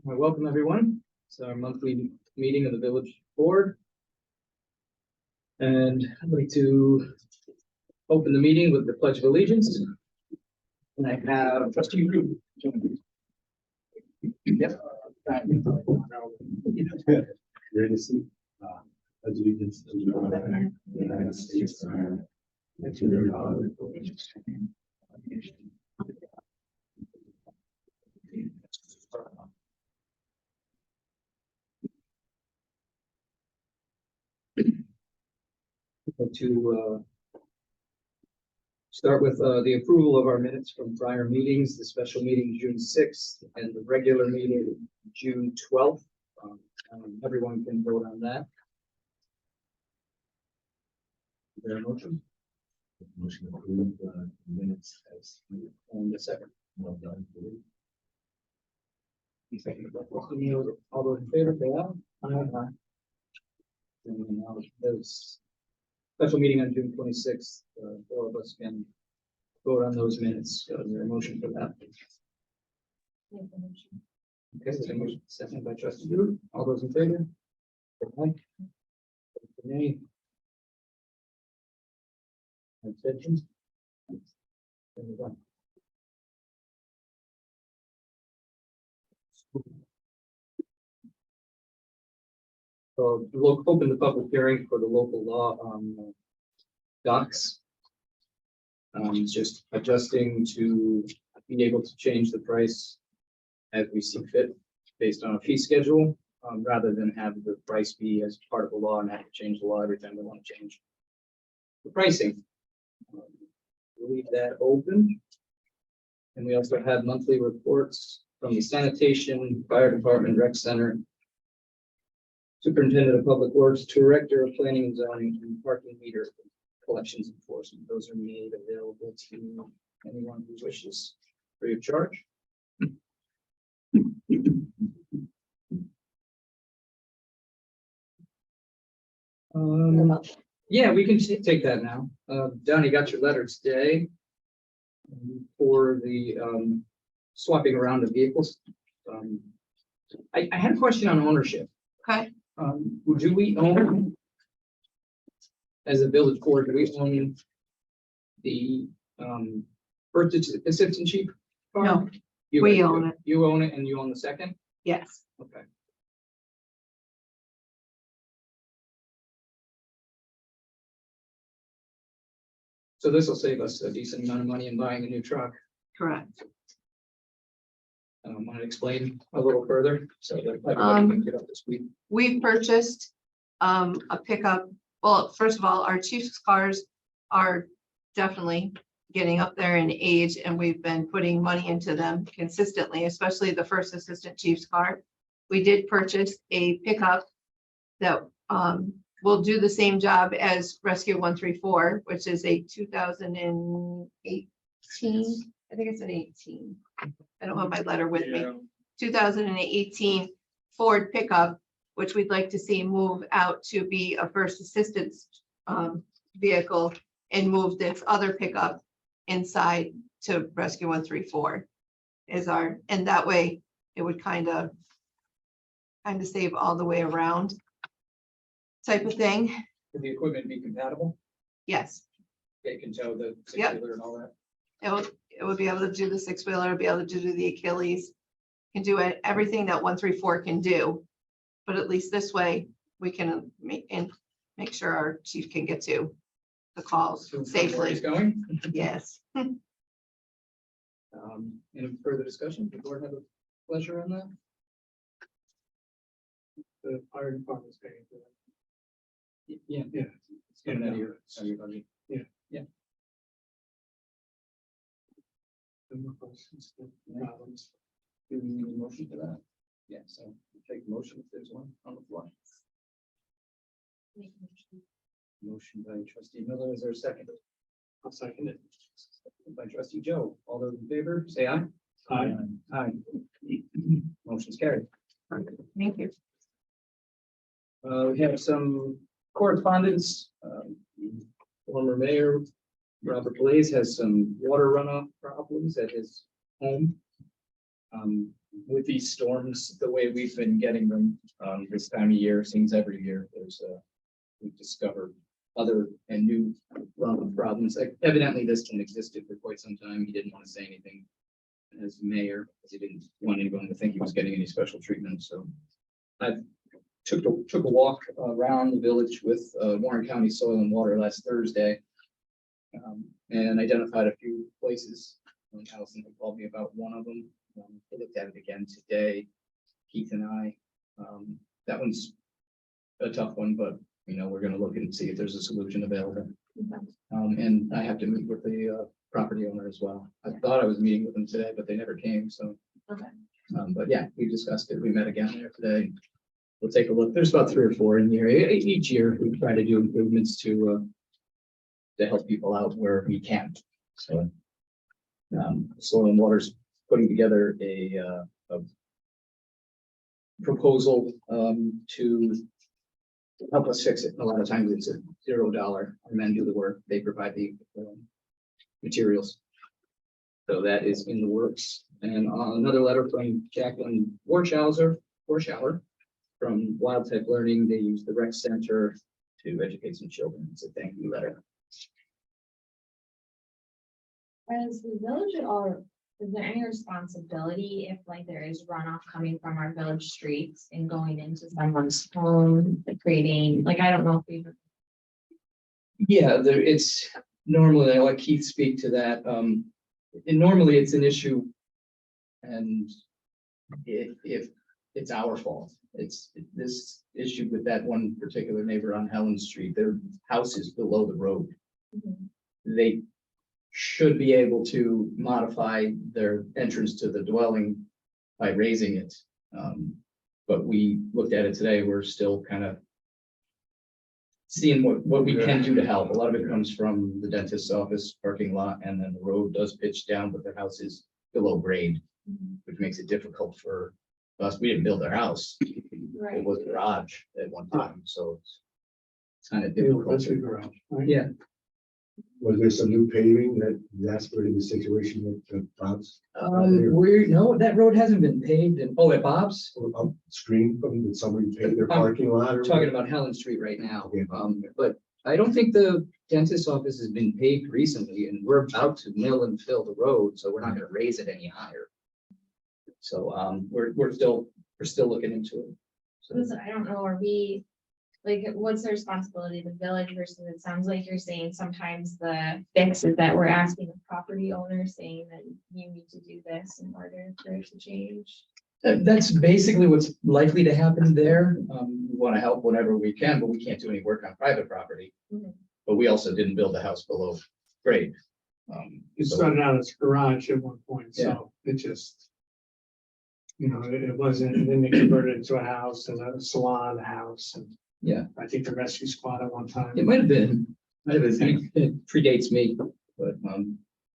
Welcome, everyone. It's our monthly meeting of the village board. And I'd like to open the meeting with the Pledge of Allegiance. And I have trustee Root. Yep. Ready to see allegiance to the flag of the United States of America and to the republic for which it stands, one nation. To start with the approval of our minutes from prior meetings, the special meeting June 6th and the regular meeting June 12th. Everyone can vote on that. Is there a motion? Motion to approve minutes as And a second. well done. All those in favor, say aye. Aye. And now those special meeting on June 26th, four of us can vote on those minutes. Is there a motion for that? Okay, there's a motion, second by trustee Root. All those in favor? Aye. Nay. Abstentions? So we'll open the public hearing for the local law on docs. It's just adjusting to be able to change the price as we see fit based on a fee schedule, rather than have the price be as part of the law and have to change the law every time we want to change the pricing. We'll leave that open. And we also have monthly reports from the sanitation, fire department, rec center, superintendent of public works, director of planning and zoning, and parking meter collections enforcement. Those are made available to anyone who wishes free of charge. Yeah, we can take that now. Donnie, got your letter today for the swapping around of vehicles. I had a question on ownership. Okay. Do we own, as a village board, do we own the first assistant chief car? No, You we guys do. own it. You own it and you own the second? Yes. Okay. So this will save us a decent amount of money in buying a new truck. Correct. Want to explain a little further so that everybody can get up to speed? We purchased a pickup. Well, first of all, our chief's cars are definitely getting up there in age, and we've been putting money into them consistently, especially the first assistant chief's car. We did purchase a pickup that will do the same job as Rescue 134, which is a 2018. I think it's an 18. I don't have my letter with me. 2018 Ford pickup, which we'd like to see move out to be a first assistance vehicle and move this other pickup inside to Rescue 134 is our, and that way it would kind of save all the way around type of thing. Could the equipment be compatible? Yes, They can tow the Yep. six-wheeler and all that. it would be able to do the six-wheeler, be able to do the Achilles, can do it, everything that 134 can do. But at least this way we can make sure our chief can get to the calls So where safely. he's going. Yes. Any further discussion? The board have a pleasure on that? The fire department's paying for that. Yeah. It's coming out of your budget. Yeah. Problems. Do we need a motion for that? Yeah, so we'll take the motion if there's one on the floor. Motion by trustee Miller, is there a second? I'll second it. Second by trustee Joe. All those in favor, say aye. Aye. Aye. Motion's carried. Thank you. We have some correspondence. Former mayor Robert Blaze has some water runoff problems at his home. with these storms, the way we've been getting them, this time of year, seems every year, we've discovered other and new runoff problems. Evidently, this one existed for quite some time. He didn't want to say anything as mayor, because he didn't want anyone to think he was getting any special treatment, so. I took a walk around the village with Warren County Soil and Water last Thursday. And identified a few places. Allison had called me about one of them. I looked at it again today, Keith and I. That one's a tough one, but we're gonna look and see if there's a solution available. And I have to meet with the property owner as well. I thought I was meeting with them today, but they never came, so. Okay. But yeah, we discussed it. We met again there today. We'll take a look. There's about 3 or 4 in here. Each year we try to do improvements to help people out where we can. So Soil and Water's putting together a proposal to help us fix it. A lot of times it's a $0. Our men do the work. They provide the materials. So that is in the works. And another letter from Jacqueline Warschauer from Wild Type Learning. They use the rec center to educate some children. It's a thank you letter. Is the village at all, is there any responsibility if like there is runoff coming from our village streets and going into someone's home, like creating, like, I don't know if we've. Yeah, it's normally, I let Keith speak to that. And normally it's an issue. And if it's our fault, it's this issue with that one particular neighbor on Helen Street, their house is below the road. They should be able to modify their entrance to the dwelling by raising it. But we looked at it today. We're still kind of seeing what we can do to help. A lot of it comes from the dentist's office parking lot, and then the road does pitch down, but their house is below grade, which makes it difficult for us. We didn't build their house. Right. It was a garage at one time, so it's kind of Yeah, difficult. that's a garage, right? Yeah, Was there some new paving that exasperated the situation with Bob's? no, that road hasn't been paved, and at Bob's. Or upstream from, did somebody pave their parking lot? Or Talking about Helen Street right now, Okay. But I don't think the dentist's office has been paved recently, and we're about to mill and fill the road, so we're not gonna raise it any higher. So, we're still looking into it. So, Listen, I don't know, are we, like, what's the responsibility of the village versus, it sounds like you're saying sometimes the fix is that we're asking the property owner saying that you need to do this in order for it to change. That's basically what's likely to happen there. We want to help whenever we can, but we can't do any work on private property. Mhm. But we also didn't build a house below grade. It So- started out as a garage at one point, so it just. It wasn't, and then they converted it into a house and a salon, a house, and Yeah, I think the rescue squad at one time. it might have been, it predates me, but,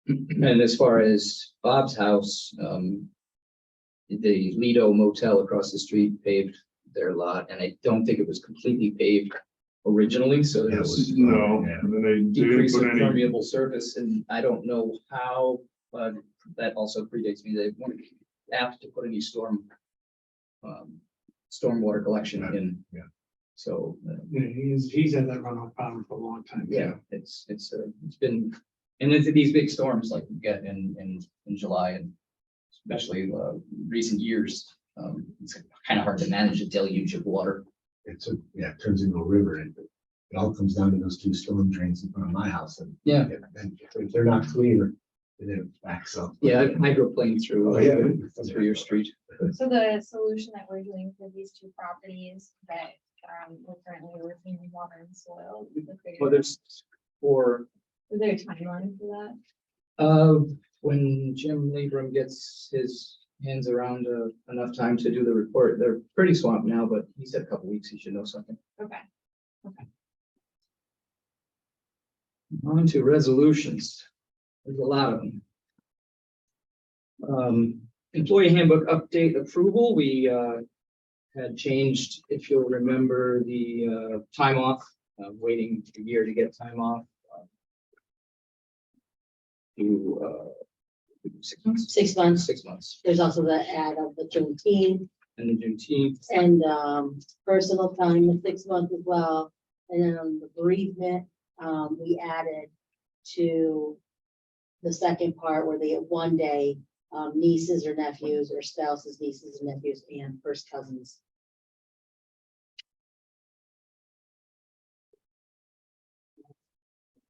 and as far as Bob's house, the Lido Motel across the street paved their lot, and I don't think it was completely paved originally, so Yeah, there it was was- No, and then they decrease didn't in put any, permeable surface, and I don't know how, but that also predates me. They weren't apt to put any stormwater collection in. Yeah. So, Yeah, he's had that runoff problem for a long time. yeah, it's been, and it's these big storms like we get in July, and especially recent years, it's kind of hard to manage a deluge of water. It turns into a river, and it all comes down to those 2 storm drains in front of my house, and Yeah, and if they're not clear, then it backs up. yeah, hydroplane through, Oh, yeah. through your street. So the solution that we're doing for these 2 properties that we're currently working in water and soil. Well, there's 4. Is there a timeline for that? When Jim Libram gets his hands around enough time to do the report, they're pretty swamped now, but he said a couple weeks he should know something. Okay. On to resolutions. There's a lot of them. Employee handbook update approval. We had changed, if you'll remember, the time off, waiting a year to get time off. To 6 months? 6 months. 6 months. There's also the add of the Juneteenth And the Juneteenth, and personal time, the 6 months as well. And then on the bereavement, we added to the second part where they get 1 day, nieces or nephews or spouses, nieces and nephews, and first cousins.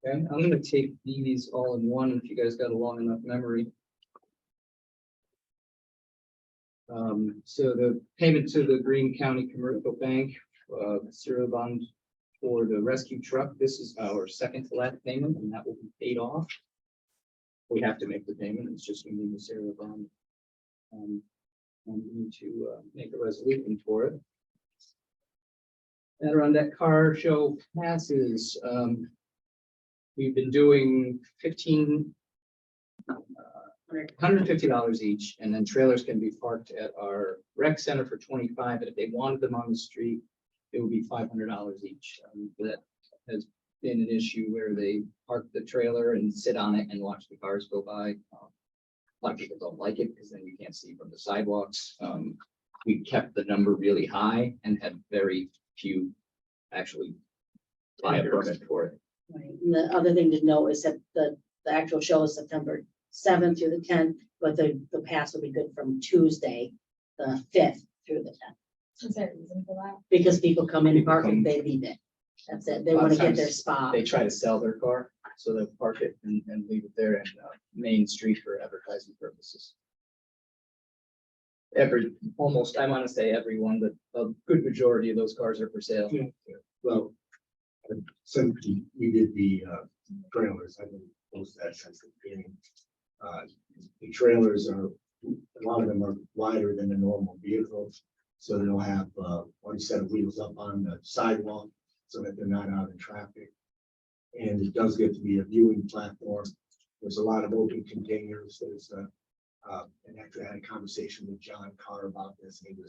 okay, I'm gonna take these all in one, if you guys got a long enough memory. So the payment to the Greene County Commercial Bank, serial bond for the rescue truck, this is our second to last payment, and that will be paid off. We have to make the payment, it's just gonna be the serial bond. And we need to make a resolution for it. And around that car show passes, we've been doing $150 each, and then trailers can be parked at our rec center for 25, and if they wanted them on the street, it would be $500 each. That has been an issue where they park the trailer and sit on it and watch the cars go by. A lot of people don't like it because then you can't see from the sidewalks. We kept the number really high and had very few actually buy a permit for it. Right. And the other thing to note is that the actual show is September 7th through the 10th, but the pass will be good from Tuesday, the 5th through the 10th. Is there a reason for that? Because people come in and People park come- and they leave it. That's it. They A lot want of to get their times spot. They try to sell their car, so they'll park it and leave it there in Main Street for advertising purposes. Almost, I want to say everyone, but a good majority of those cars are for sale. Yeah. Well, since we did the trailers, I've been close to that since the beginning. The trailers are, a lot of them are wider than the normal vehicles. So they'll have one set of wheels up on the sidewalk so that they're not out in traffic. And it does get to be a viewing platform. There's a lot of open containers. There's and actually I had a conversation with John Carr about this, and he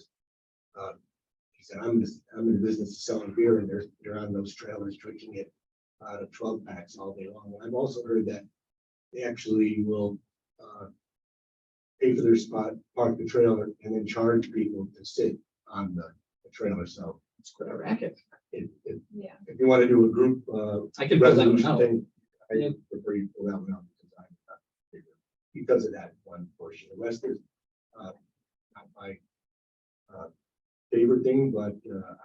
said, I'm in the business of selling beer, and they're on those trailers drinking it out of 12 packs all day long. And I've also heard that they actually will pay for their spot, park the trailer, and then charge people to sit on the trailer. So It's quite a racket. Yeah. if you want to do a group I can put that one resolution out. thing, I Yeah. prefer you pull that one out because of that one portion. The rest is not my favorite thing, but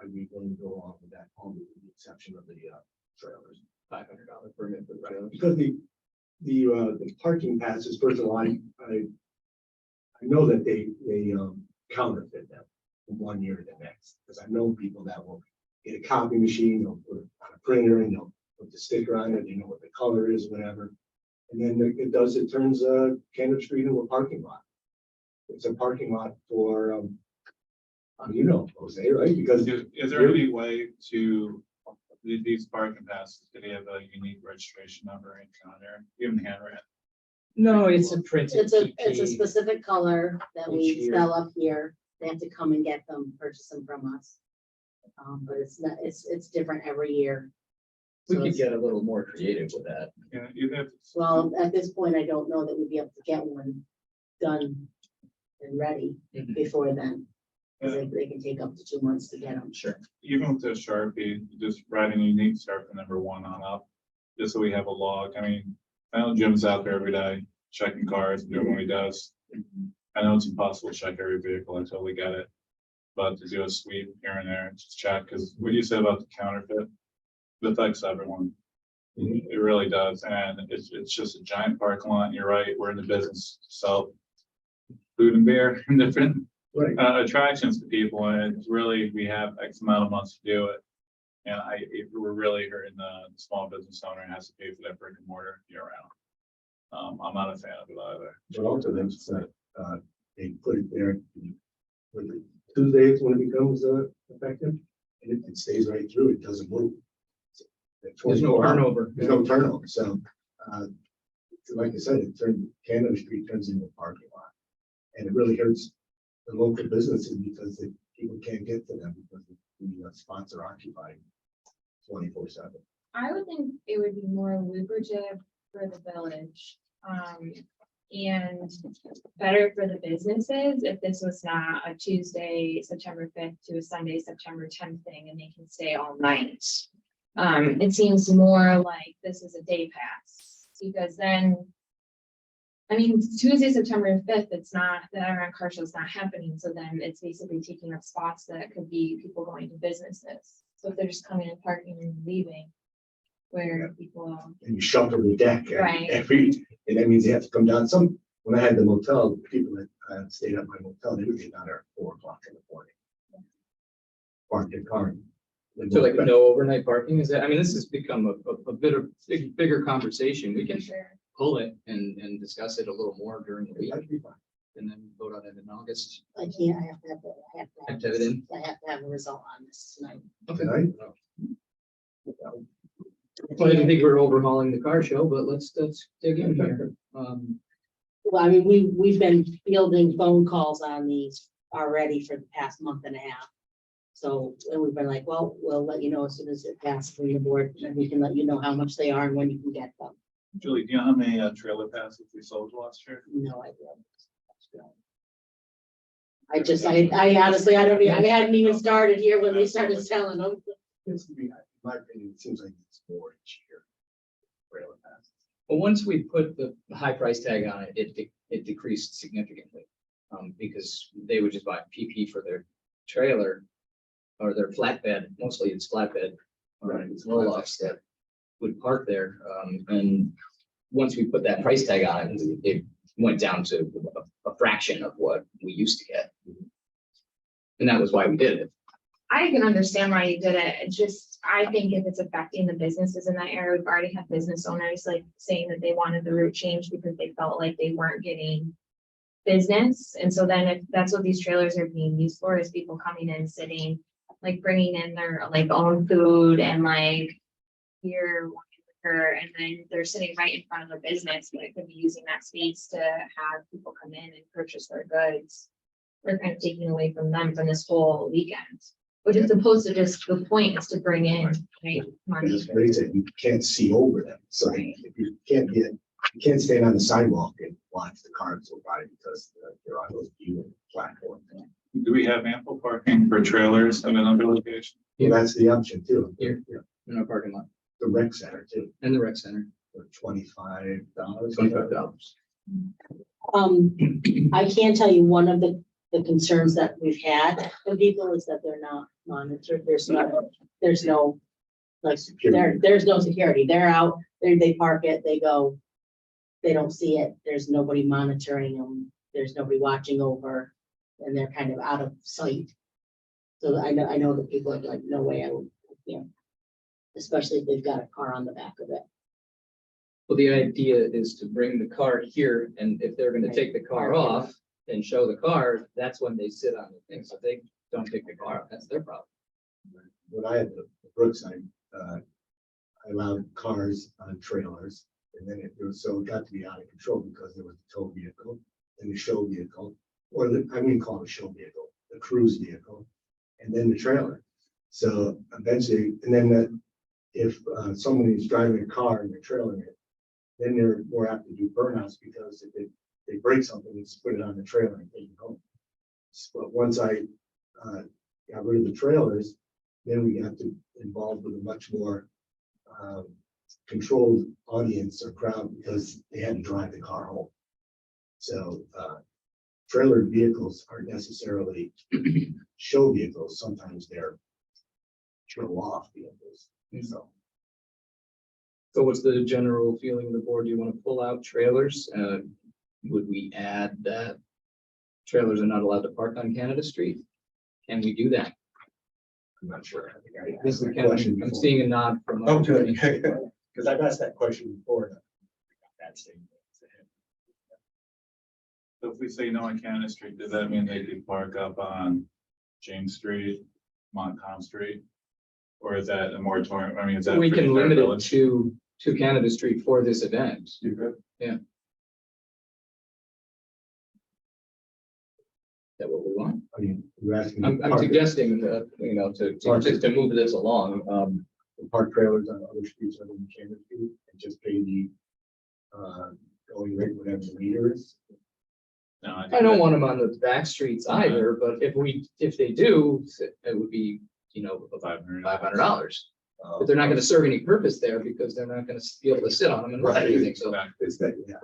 I'd be willing to go along with that, only with the exception of the trailers. $500 permit for the trailers. Because the parking passes, first of all, I know that they counterfeit them from 1 year to the next, because I've known people that will get a copy machine, they'll put it on a printer, and they'll put the sticker on it, they know what the color is, whatever. And then it turns Cannon Street into a parking lot. It's a parking lot for, you know, Jose, right? Because Is there any way to, these parking passes, do they have a unique registration number and counter, even handwritten? No, it's a printed. It's a TP. specific color that we Each year. sell up here. They have to come and get them, purchase them from us. But it's not, it's different every year. We So could it's- get a little more creative with that. Yeah, even if, Well, at this point, I don't know that we'd be able to get one done and ready Mhm. before then. Because uh, they can take up to 2 months to get them. Sure. even with the Sharpie, just writing unique Sharpie number 1 on up, just so we have a log. I mean, I know Jim's out there every day checking cars, doing what he does. I know it's impossible to check every vehicle, I totally get it. But to do a sweep here and there, just check, because what you said about the counterfeit, it affects everyone. It really does, and it's just a giant parking lot. You're right, we're in the business to sell food and beer and different right, attractions to people, and it's really, we have X amount of months to do it. And we're really hurting the small business owner and has to pay for that brick and mortar year round. I'm not a fan of it either. but also then they put it there. With the Tuesdays when it becomes effective, and it stays right through, it doesn't move. There's no 24 hours. turnover. There's no turnover, so, like I said, Canada Street turns into a parking lot. And it really hurts the local businesses because people can't get to them because the spots are occupied 24/7. I would think it would be more lucrative for the village, And better for the businesses if this was not a Tuesday, September 5th to a Sunday, September 10th thing, and they can stay all night. It seems more like this is a day pass, because then, I mean, Tuesday, September 5th, it's not, the Iron car show is not happening, so then it's basically taking up spots that could be people going to businesses. So if they're just coming and parking and leaving, where people, And you shuffle the deck Right. and that means you have to come down. When I had the motel, the people that stayed at my motel, they would get down there at 4 o'clock in the morning. Park their car. So like no overnight parking, is that, I mean, this has become a bit of bigger conversation. We can sure. pull it and discuss it a little more during the week That'd be fine. and then vote on it in August. I can't, I have to have, Have to have it in? I have to have a result on this tonight. Tonight? Well, I didn't think we were overhauling the car show, but let's dig in here. Well, I mean, we've been fielding phone calls on these already for the past month and a half. So, and we've been like, well, we'll let you know as soon as it passes from the board, and we can let you know how much they are and when you can get them. Julie, do you know how many trailer passes we sold last year? No idea. I honestly, I don't, I hadn't even started here when they started selling them. It's to be, in my opinion, it seems like it's more each year. Trailer passes. Well, once we put the high price tag on it, it decreased significantly. Because they would just buy PP for their trailer or their flatbed, mostly it's flatbed. It's roll-offs that would park there. And once we put that price tag on it, it went down to a fraction of what we used to get. And that was why we did it. I can understand why you did it. It's just, I think if it's affecting the businesses in that area, we've already had business owners like saying that they wanted the route changed because they felt like they weren't getting business. And so then if that's what these trailers are being used for, is people coming in, sitting, like bringing in their like own food and like beer, liquor, and then they're sitting right in front of their business, but it could be using that space to have people come in and purchase their goods. We're kind of taking away from them from this whole weekend, which is supposed to just, the point is to bring in, right, money. As Ray said, you can't see over them. So if you can't stand on the sidewalk and watch the cars go by because they're on those viewing platforms. Do we have ample parking for trailers at another location? Yeah, that's the option too. Here. Yeah. In our parking lot The rec center too, and the rec center, for $25. $25. I can tell you one of the concerns that we've had with people is that they're not monitored. There's no, like, there's no security. They're out, they park it, they go. They don't see it. There's nobody monitoring them. There's nobody watching over, and they're kind of out of sight. So I know that people are like, no way I would, especially if they've got a car on the back of it. Well, the idea is to bring the car here, and if they're gonna take the car off and show the car, that's when they sit on the thing. So if they don't take the car off, that's their problem. When I had the Brookside, I allowed cars on trailers, and then it got to be out of control because there was the tow vehicle and the show vehicle, or I wouldn't call it a show vehicle, the cruise vehicle, and then the trailer. So eventually, and then if someone is driving a car and they're trailing it, then they're more apt to do burnouts because if they break something, just put it on the trailer and take it home. But once I got rid of the trailers, then we got to involved with a much more controlled audience or crowd because they had to drive the car home. So trailer vehicles aren't necessarily show vehicles. Sometimes they're show off vehicles. So what's the general feeling of the board? Do you want to pull out trailers? Would we add that trailers are not allowed to park on Canada Street? Can we do that? I'm not sure. I think I This asked is that kind of, question I'm before. seeing a nod from. Okay, because I've asked that question before. That statement. So if we say no on Canada Street, does that mean they could park up on James Street, Montcalm Street? Or is that a moratorium? I mean, is that? We for can the entire limit it village? to Canada Street for this event. You could. Is that what we want? I mean, you're asking. I'm suggesting that, to move this along. Park trailers on other streets other than Canada Street and just pay the going rate, whatever the meter is. No, I think don't that- want them on the back streets either, but if they do, it would be, $500. $500. But they're not gonna serve any purpose there because they're not gonna be able to sit on them and run Right. anything, so. It's that, yeah.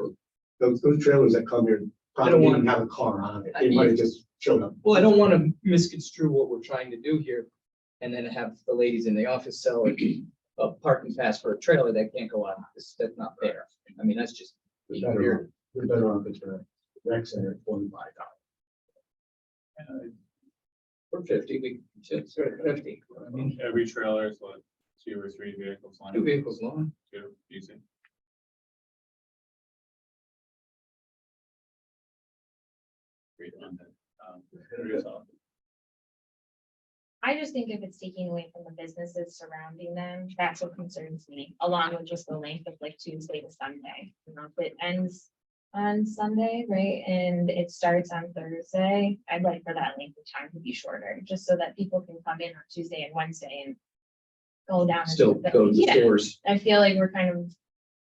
Those trailers that come here I don't probably want- didn't have a car on it. They might have just showed up. Well, I don't want to misconstrue what we're trying to do here and then have the ladies in the office sell a parking pass for a trailer that can't go on. That's not fair. I mean, that's just. We're better off at the rec center at $25. For 50, we should start at 50. I mean, Every trailer is what, 2 or 3 vehicles long? 2 vehicles long. 2, easy. Read on that. What are your thoughts? I just think if it's taking away from the businesses surrounding them, that's what concerns me, along with just the length of like Tuesday to Sunday. You know, if it ends on Sunday, right, and it starts on Thursday, I'd like for that length of time to be shorter, just so that people can come in on Tuesday and Wednesday and go down. and Still do the- go to the Yeah, stores. I feel like we're kind of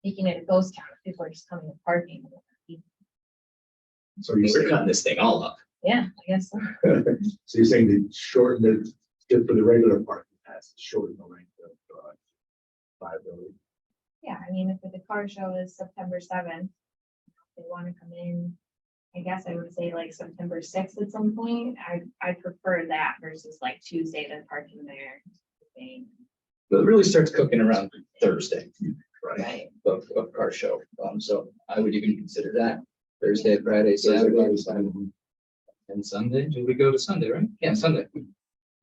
making it a ghost town. People are just coming to parking. So you're We're saying, cutting this thing all up. Yeah, I guess so. so you're saying that shorten the, just for the regular parking pass, shorten the length of liability. Yeah, I mean, if the car show is September 7th, they want to come in, I guess I would say like September 6th at some point. I prefer that versus like Tuesday, the parking there. But it really starts cooking around Thursday Right. of car show. So I would even consider that Thursday, Friday, So Saturday, everybody's and Sunday. Do we go to Sunday, right? Yeah, Sunday.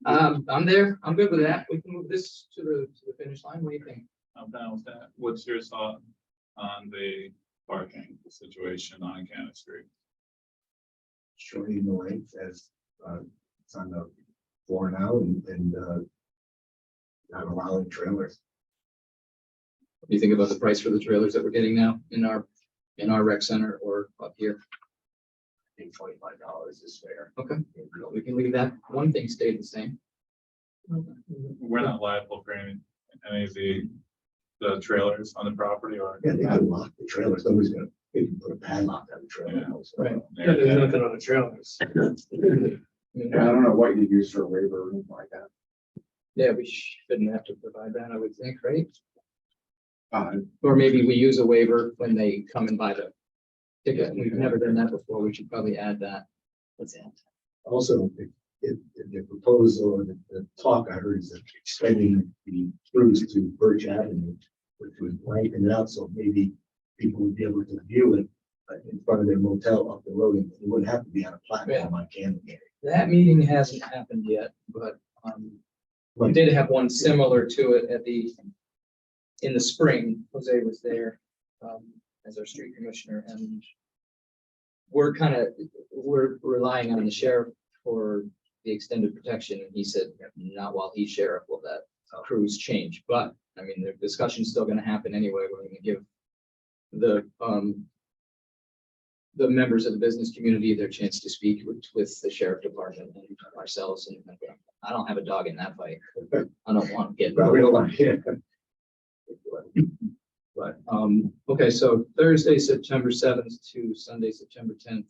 I'm there. I'm good with that. We can move this to the finish line. What do you think? I'm down with that. What's your thought on the parking situation on Cannon Street? shortening the length as it's on the floor now and not allowing trailers. What do you think about the price for the trailers that we're getting now in our rec center or up here? I think $25 is fair. Okay, we can leave that. One thing stayed the same. We're not liable for any of the trailers on the property or. Yeah, they could lock the trailers. Nobody's gonna, they can put a padlock on the trailer. Right. Yeah, there's nothing on the trailers. Yeah, I don't know what you use for a waiver or anything like that. Yeah, we shouldn't have to provide that, I would think, right? Uh, Or maybe we use a waiver when they come and buy the ticket. We've never done that before. We should probably add that. Let's add. Also, if the proposal or the talk I heard is extending the cruise to Birch Avenue, which would lengthen it out, so maybe people would be able to view it in front of their motel up the road, and it wouldn't have to be on a platform on Camden. That meeting hasn't happened yet, but we did have one similar to it in the spring. Jose was there as our street commissioner, and we're relying on the sheriff for the extended protection, and he said not while he's sheriff will that cruise change. But I mean, the discussion's still going to happen anyway. We're going to give the members of the business community their chance to speak with the sheriff department and ourselves. And I don't have a dog in that fight. I don't want to get. But we don't want to. But, okay, so Thursday, September 7th to Sunday, September 10th,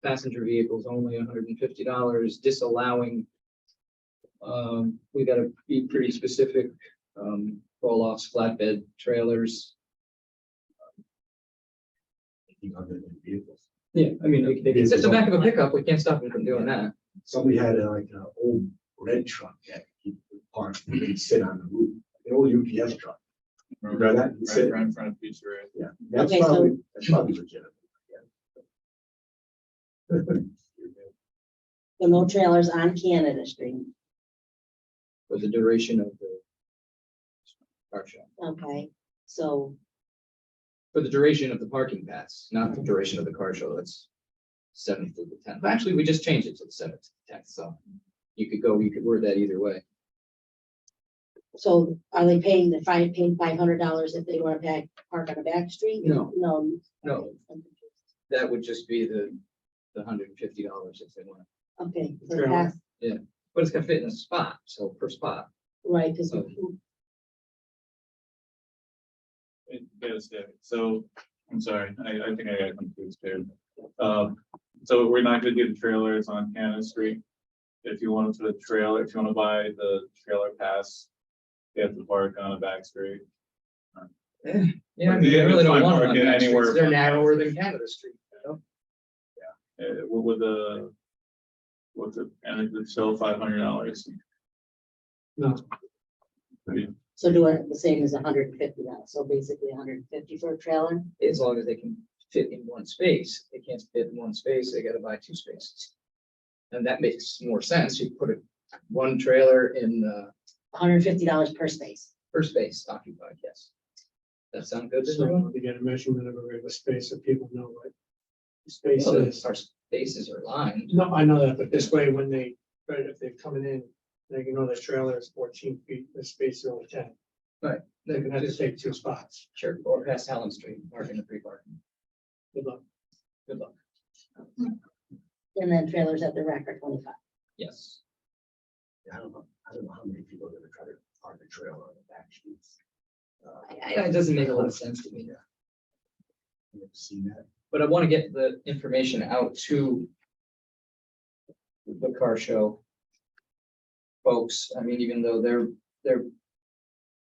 passenger vehicles only $150, disallowing. We gotta be pretty specific, roll-offs, flatbed trailers. Other than vehicles. Yeah, I mean, they can sit in the back of a pickup. We can't stop them from doing that. Somebody had like an old red truck that he parked and they'd sit on the roof, an old UPS truck. Remember that? He'd sit- Right in front of Pizzeria. Yeah, that's Okay, so- probably legitimate. Yeah. So no trailers on Canada Street, For the duration of the car show. okay, so, For the duration of the parking pass, not the duration of the car show. That's 7th to the 10th. Actually, we just changed it to the 7th to the 10th, so you could word that either way. so are they paying $500 if they want to park on a back street? No. No. No. That would just be the $150 if they want. Okay, so Trailer. pass, But it's gonna fit in a spot, so per spot. right, because So I'm sorry, I think I got confused there. So we're not gonna do the trailers on Canada Street. If you want to put a trailer, if you want to buy the trailer pass, you have to park on a back street. Yeah, I mean, Yeah, I really it's don't fine want them on parking back anywhere streets. They're from- narrower than Canada Street. You know? With the, what's it, and it's still $500. No, So do it the same as $150 now, so basically $150 for a trailer. As long as they can fit in one space. If they can't fit in one space, they gotta buy two spaces. And that makes more sense. You put one trailer in $150 per space. per space occupied, yes. That sound good to so everyone? we get a measurement of a regular space so people know what the space Well, is. our spaces are lined. No, I know that, but this way, when they, right, if they're coming in, they can know the trailer is 14 feet, the space is only 10. They can have to take two spots. Sure, or past Allen Street, parking the free parking. Good luck. Good luck. And then trailers at the rec are 25. Yes. I don't know how many people are gonna try to park a trailer on the back streets. It doesn't make a lot of sense to me. I've seen that. But I want to get the information out to the car show folks. I mean, even though their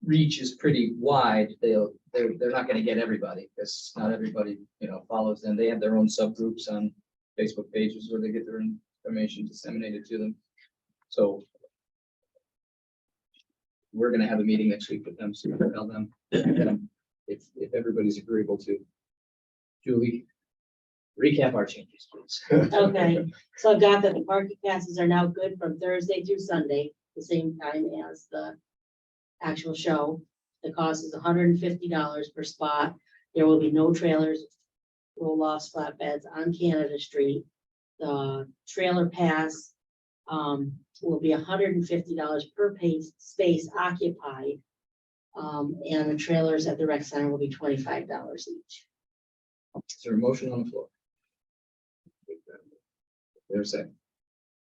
reach is pretty wide, they're not going to get everybody because not everybody, follows them. They have their own subgroups on Facebook pages where they get their information disseminated to them. So we're going to have a meeting next week with them, so we'll tell them if everybody's agreeable to. Julie, recap our changes, please. Okay, so I've got that the parking passes are now good from Thursday through Sunday, the same time as the actual show. The cost is $150 per spot. There will be no trailers, roll-offs, flatbeds on Canada Street. The trailer pass will be $150 per space occupied. And the trailers at the rec center will be $25 each. Is there a motion on the floor? There's a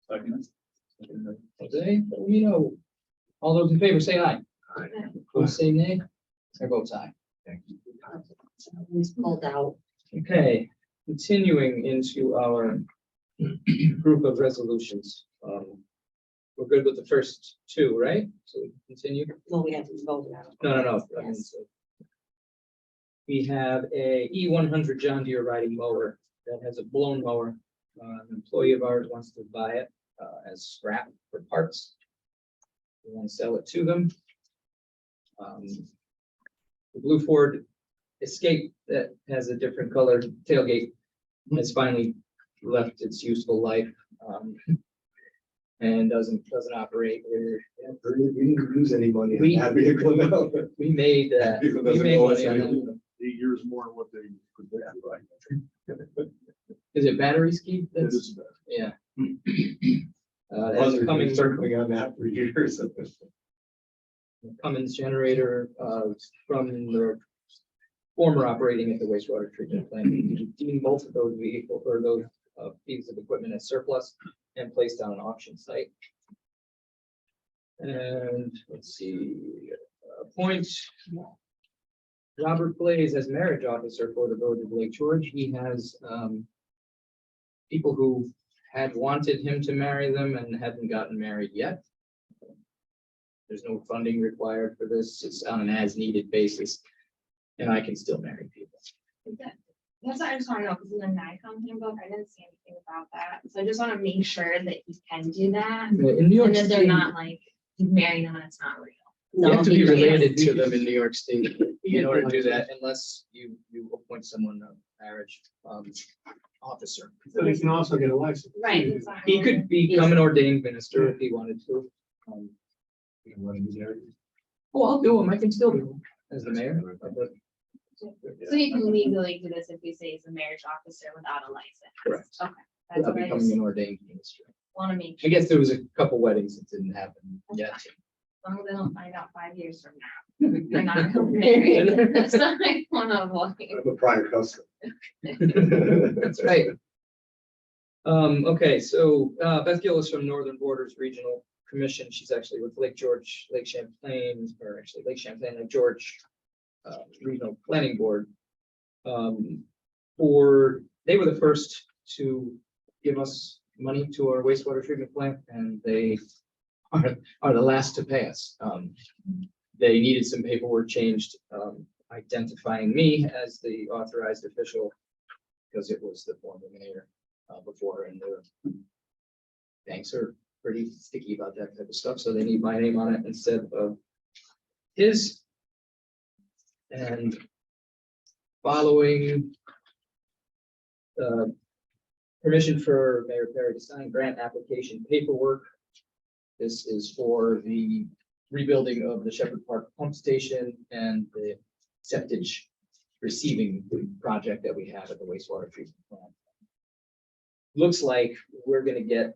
Second. Jose, let me know. All those in favor say aye. Aye. Those say nay. Chair votes aye. Thank you. It's pulled out. Okay, continuing into our group of resolutions. We're good with the first two, right? So we can continue. Well, we have to vote now. No. I mean, Yes. so we have a E100 John Deere riding mower that has a blown mower. An employee of ours wants to buy it as scrap for parts. We want to sell it to them. The blue Ford Escape that has a different color tailgate has finally left its useful life and doesn't operate. We didn't lose any money We- on that vehicle now. We made Vehicle we doesn't made go money on anywhere. that. 8 years more than what they predicted, right? Is it battery ski? It is bad. Yeah. It has a Coming Cummins circling on that for years. Cummins generator from the former operating at the wastewater treatment plant. We deemed both of those vehicles or those pieces of equipment as surplus and placed on an auction site. And let's see, appoint Robert Blaze as marriage officer for the village of Lake George. He has people who had wanted him to marry them and hadn't gotten married yet. There's no funding required for this. It's on an as-needed basis. And I can still marry people. That's what I just want to know, because in the NICOM handbook, I didn't see anything about that. So I just want to make sure that you can do that. In New York And that they're State, not like marrying them and it's not real. you have to be he can't. related to them in New York State in order to do that, unless you appoint someone a marriage officer. But he can also get a license. Right. that's not- He could become an ordained minister if he wanted to. Oh, I'll do him. I can still do him as the mayor. But So you can legally do this if we say he's a marriage officer without a license. Correct. Okay. That's without what I becoming just an ordained minister. want to make I sure. guess there was a couple weddings that didn't happen yet. As long as I don't find out 5 years from now, they're not gonna marry. That's what I want to avoid. I'm a prior customer. That's right. Okay, so Beth Gill is from Northern Borders Regional Commission. She's actually with Lake George, Lake Champlain, or actually Lake Champlain, Lake George Regional Planning Board. They were the first to give us money to our wastewater treatment plant, and they are the last to pay us. They needed some paperwork changed, identifying me as the authorized official, because it was the former mayor before, and their banks are pretty sticky about that type of stuff, so they need my name on it instead of his. And following permission for Mayor Perry to sign grant application paperwork. This is for the rebuilding of the Shepherd Park pump station and the septic receiving project that we have at the wastewater treatment plant. Looks like we're gonna get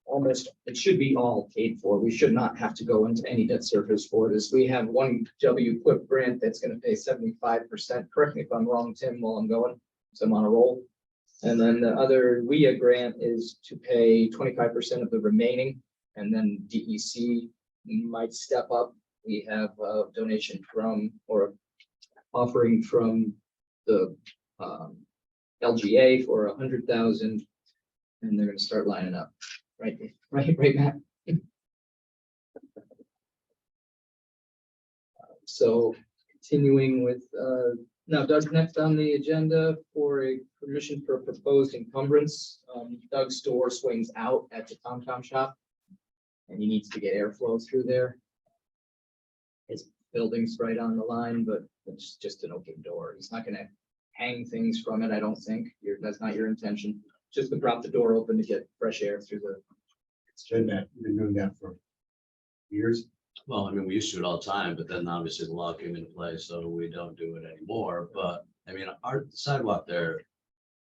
almost, it should be all paid for. We should not have to go into any debt service for this. We have one W Quip grant that's gonna pay 75%. Correct me if I'm wrong, Tim, while I'm going, so I'm on a roll. And then the other WIA grant is to pay 25% of the remaining, and then DEC might step up. We have a donation from, or offering from the LGA for 100,000, and they're gonna start lining up. Right, Matt? So continuing with, now Doug's next on the agenda for a permission for a proposed encumbrance. Doug's store swings out at the TomTom shop, and he needs to get airflow through there. His building's right on the line, but it's just an open door. He's not gonna hang things from it, I don't think. That's not your intention. Just to prop the door open to get fresh air through the. It's been doing that for years. Well, I mean, we used to do it all the time, but then obviously the law came into play, so we don't do it anymore. But I mean, our sidewalk there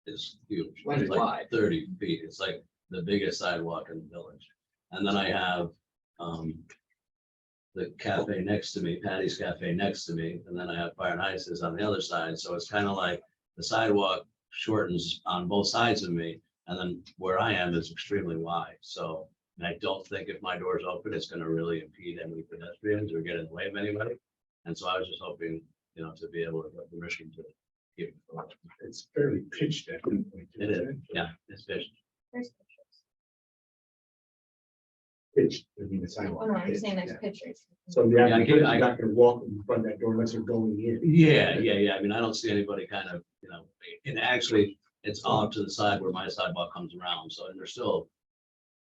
is huge. Plenty It's like wide. 30 feet. It's like the biggest sidewalk in the village. And then I have the cafe next to me, Patty's Cafe next to me, and then I have Fire and Ice's on the other side. So it's kind of like the sidewalk shortens on both sides of me, and then where I am is extremely wide. So, and I don't think if my door's open, it's going to really impede any pedestrians or get in the way of anybody. And so I was just hoping, you know, to be able to get permission to keep it going. It's fairly pitched at one point. It is, yeah, it's pitched. There's Pitched, I mean, the pictures. Oh, sidewalk. no, I'm just saying Yeah. there's pictures. So the Yeah, average person's not gonna walk in front of that door unless they're going in. Yeah. I mean, I don't see anybody kind of, you know, and actually it's off to the side where my sidewalk comes around. So they're still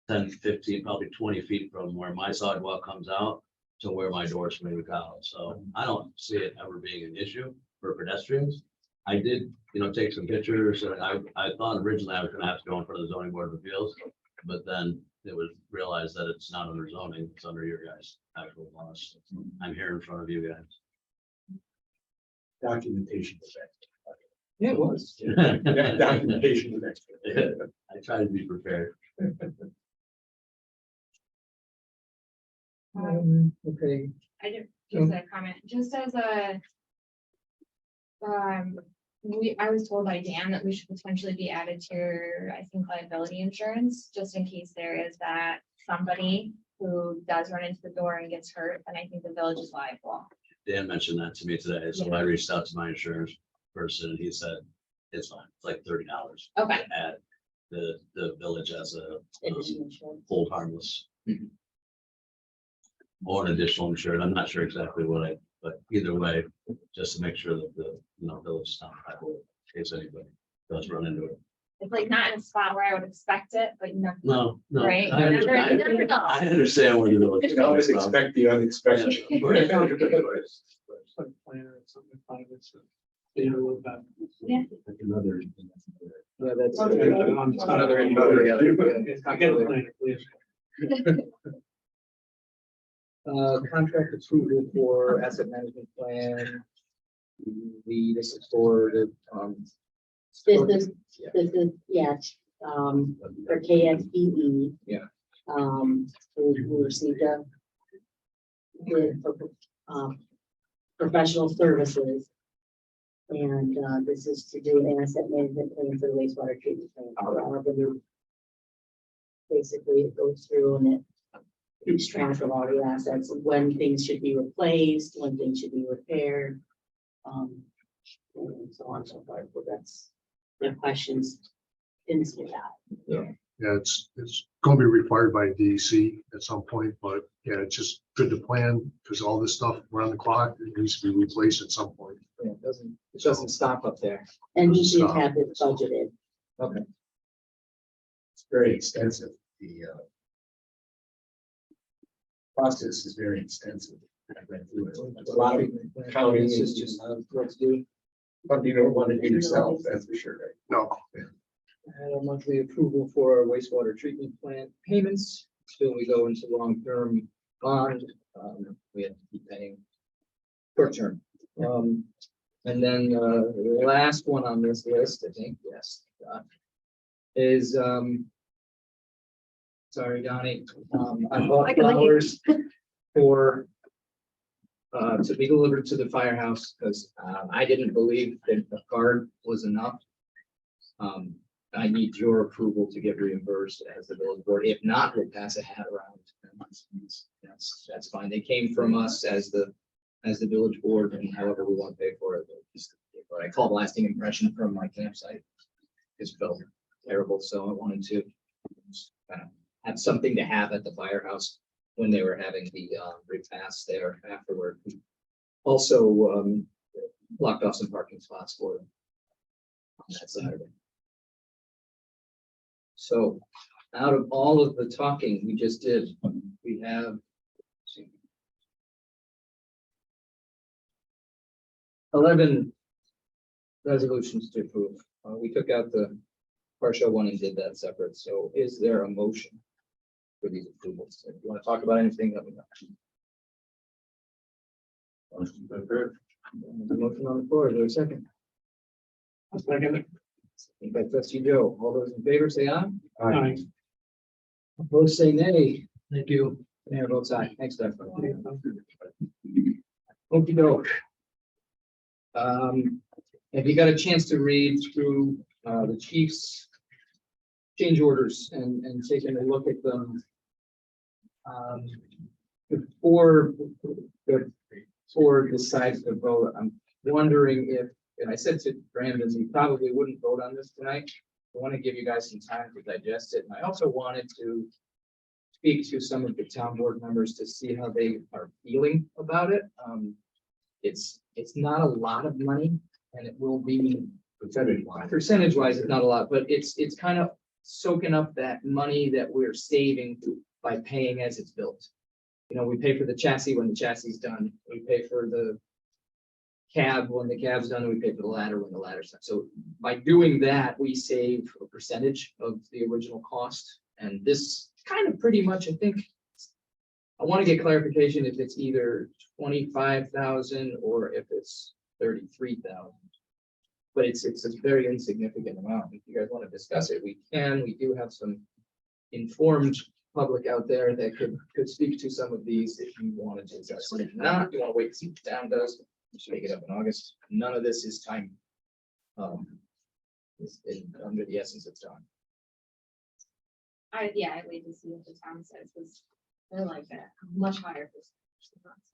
10, 15, probably 20 feet from where my sidewalk comes out to where my door swings out. So I don't see it ever being an issue for pedestrians. I did, you know, take some pictures, and I thought originally I was gonna have to go in front of the zoning board of appeals, but then it was realized that it's not under zoning, it's under your guys' actual laws. I'm here in front of you guys. Documentation. is Yeah, it was. extra. Documentation is extra. I try to be prepared. Okay. I did just a comment, just as a. I was told by Dan that we should potentially be added to your, I think, liability insurance, just in case there is that somebody who does run into the door and gets hurt, and I think the village is liable. Dan mentioned that to me today, so I reached out to my insurance person, and he said, it's fine, it's like $30. Okay. to add the village as a Additional insurance. hold harmless. Or an additional insured, I'm not sure exactly what but either way, just to make sure that the, you know, village is not liable in case anybody does run into it. It's like not in a spot where I would expect it, but you know. No. Right, I you never know. I understand where the village is You can always coming from. expect the unexpected. It's like a planner or something, if I would say. You know, about. Like another. Yeah, that's. Okay. It's another. It's not Get a really- planner, please. Contract approval for asset management plan. This is for the, This is, yes, for KSBE. Yeah. We received a bid for, professional services. And, this is to do an asset management plan for the wastewater treatment plant. Basically, it goes through and it keeps track of all the assets, when things should be replaced, when things should be repaired. and so on and so forth, but that's the questions into that. Yeah, it's gonna be required by DEC at some point, but yeah, it's just good to plan, because all this stuff around the clock, it needs to be replaced at some point. Yeah, it doesn't stop up there. And he did have it budgeted. Okay. It's very extensive. The process is very extensive. I read through it. There's a lot of counties, It's just what's due. but you don't want to do yourself, that's for sure. No, And a monthly approval for our wastewater treatment plant payments. Still, we go into long-term bond. We have to keep paying short-term. And then the last one on this list, I think, yes, is sorry, Donnie. I bought I can look at- flowers for to be delivered to the firehouse because I didn't believe that the card was enough. I need your approval to get reimbursed as the village board. If not, we'll pass a hat around. That's fine. They came from us as the village board and however we want to pay for it. But I called lasting impression from my campsite. It felt terrible, so I wanted to kind of have something to have at the firehouse when they were having the repast there afterward. Also blocked off some parking spots for them on that Saturday. So out of all of the talking we just did, we have let's see, 11 resolutions to approve. We took out the partial one and did that separate. So is there a motion for these approvals? If you want to talk about anything, let me know. Motion to approve. There's a motion on the floor. Is there a second? I'll second it. Second by trustee Joe. All those in favor say aye. Aye. Opposed say nay. Thank you. Mayor votes aye. Thanks, Doug. Okey doke. Have you got a chance to read through the chief's change orders and taking a look at them? Before the board decides to vote, I'm wondering if, and I said to Brandon, he probably wouldn't vote on this tonight. I want to give you guys some time to digest it. And I also wanted to speak to some of the town board members to see how they are feeling about it. It's not a lot of money and it will be percentage wise, it's not a lot, but it's kind of soaking up that money that we're saving by paying as it's built. You know, we pay for the chassis when the chassis is done. We pay for the cab when the cab's done, and we pay for the ladder when the ladder's done. So by doing that, we save a percentage of the original cost. And this kind of pretty much, I think, I want to get clarification if it's either 25,000 or if it's 33,000. But it's a very insignificant amount. If you guys want to discuss it, we can. We do have some informed public out there that could speak to some of these if you wanted to discuss it. If not, you want to wait and see what the town does. We should make it up in August. None of this is time. Under the essence of time. I wait to see what the town says, because they're like that, much higher.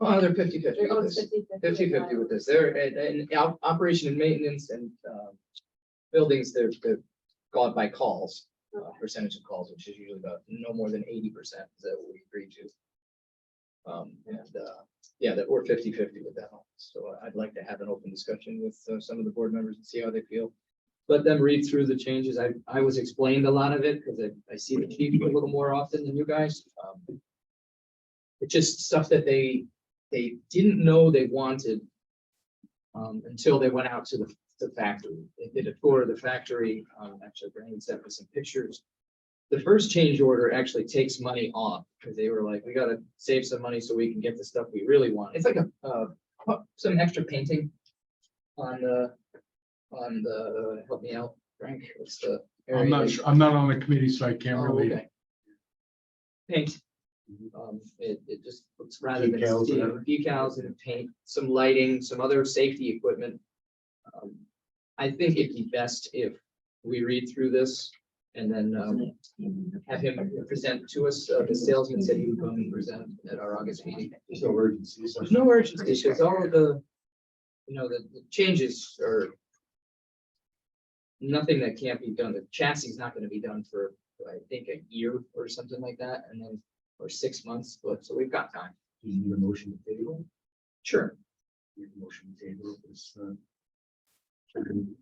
Oh, they're 50-50 Oh, with it's this. 50/50. 50-50 with this. They're and operation and maintenance and buildings, they're gone by calls, percentage of calls, which is usually about no more than 80%. Is that what we agreed to? Yeah, that we're 50-50 with that. So I'd like to have an open discussion with some of the board members and see how they feel. Let them read through the changes. I was explained a lot of it because I see the chief a little more often than you guys. It's just stuff that they didn't know they wanted until they went out to the factory. They did a tour of the factory. Actually, Brandon sent me some pictures. The first change order actually takes money off because they were like, we got to save some money so we can get the stuff we really want. It's like some extra painting on the help me out, Frank. What's the area? I'm not sure. I'm not on the committee, so I can't Oh, really. okay. Paint. It just looks rather than Decals and steel, everything. decals and paint, some lighting, some other safety equipment. I think it'd be best if we read through this and then have him present to us. The salesman said he would come and present at our August meeting. There's no urgency. There's no urgency because all of the you know, the changes are nothing that can't be done. The chassis is not gonna be done for, I think, a year or something like that, and then, or 6 months, but, so we've got time. Do you need a motion to table? Sure. Need a motion to table this,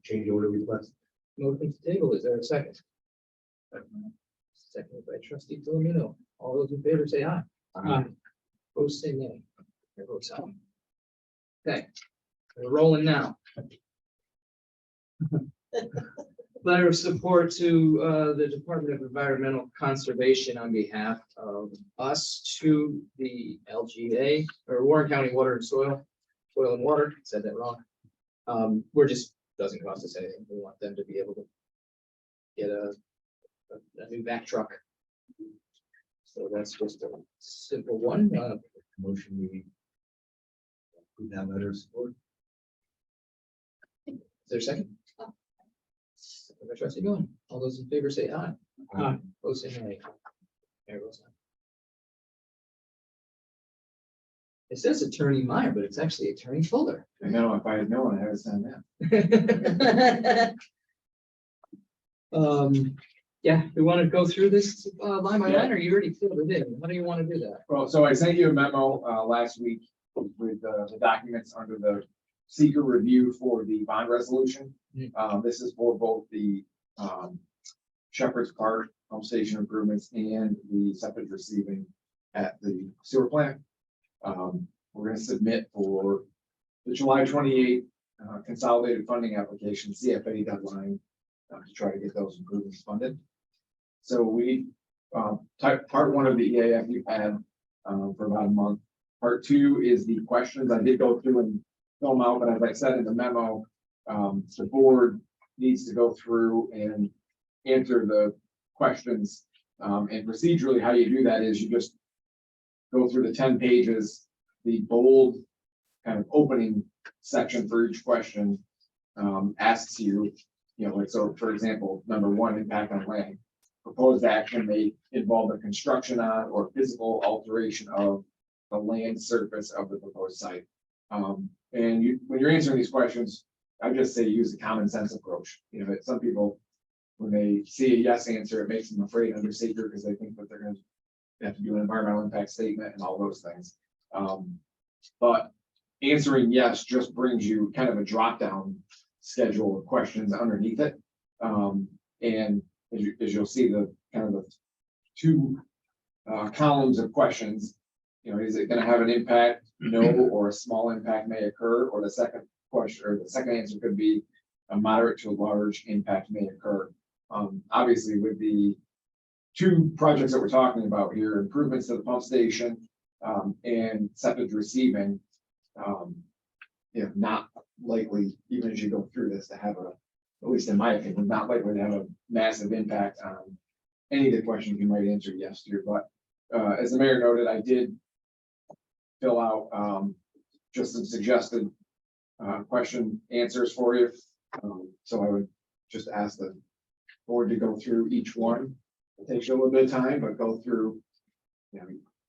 change order request? Motion to table, is there a second? Seconded by trustee Filomeno. All those in favor say aye. Opposed say nay. Chair votes aye. Okay, we're rolling now. Letter of support to the Department of Environmental Conservation on behalf of us to the LGA, or Warren County Water and Soil and Water, said that wrong. We're just, doesn't cost us anything. We want them to be able to get a new back truck. So that's just a simple one. Motion we approve that letter of support. Is there a second? Second by trustee Bowman. All those in favor say aye. Aye. Opposed say nay. Chair votes aye. It says Attorney Meyer, but it's actually Attorney Fuller. I know, if I had known, I would have done that. Yeah, we want to go through this line by line, or you already filled it in? How do you want to do that? Well, so I sent you a memo last week with the documents under the seeker review for the bond resolution. This is for both the Shepherd's Park pump station improvements and the septic receiving at the sewer plant. We're going to submit for the July 28th consolidated funding application, CFA deadline, to try to get those improvements funded. So we, part one of the EAF you've had for about a month. Part two is the questions. I did go through and fill them out, but as I said in the memo, the board needs to go through and answer the questions. And procedurally, how you do that is you just go through the 10 pages, the bold kind of opening section for each question asks you, like, so for example, number one, impact on land. Proposed action may involve the construction on or physical alteration of the land surface of the proposed site. And when you're answering these questions, I just say use the common sense approach. Some people, when they see a yes answer, it makes them afraid under seeker because they think that they're going to have to do an environmental impact statement and all those things. But answering yes just brings you kind of a drop down schedule of questions underneath it. And as you'll see, the kind of the two columns of questions, is it going to have an impact? No, or a small impact may occur, or the second question, or the second answer could be a moderate to large impact may occur. Obviously, with the two projects that we're talking about here, improvements to the pump station and septic receiving, not likely, even as you go through this, to have at least in my opinion, not likely to have a massive impact on any of the questions you might answer yes to. But as the mayor noted, I did fill out just some suggested question answers for you. So I would just ask the board to go through each one. It takes you a little bit of time, but go through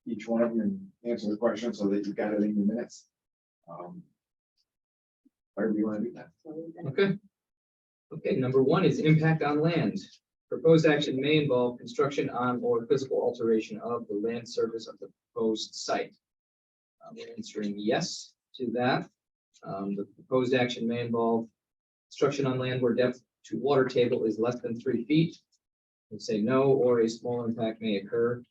each one of them and answer the question so that you've got it in your minutes. However you want to do that. Okay. Okay, number one is impact on land. Proposed action may involve construction on or physical alteration of the land surface of the proposed site. We're answering yes to that. The proposed action may involve construction on land where depth to water table is less than 3 feet. We'll say no, or a small impact may occur.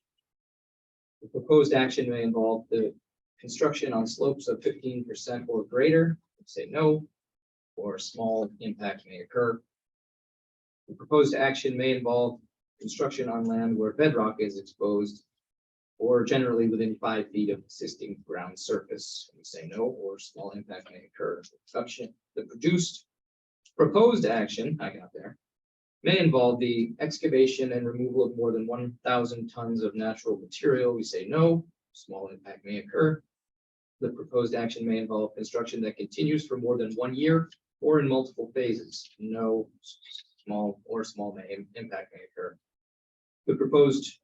The proposed action may involve the construction on slopes of 15% or greater. We'll say no, or a small impact may occur. The proposed action may involve construction on land where bedrock is exposed or generally within 5 feet of existing ground surface. We say no, or small impact may occur. The proposed action, I got there, may involve the excavation and removal of more than 1,000 tons of natural material. We say no, small impact may occur. The proposed action may involve construction that continues for more than 1 year or in multiple phases. No, small impact may occur. The proposed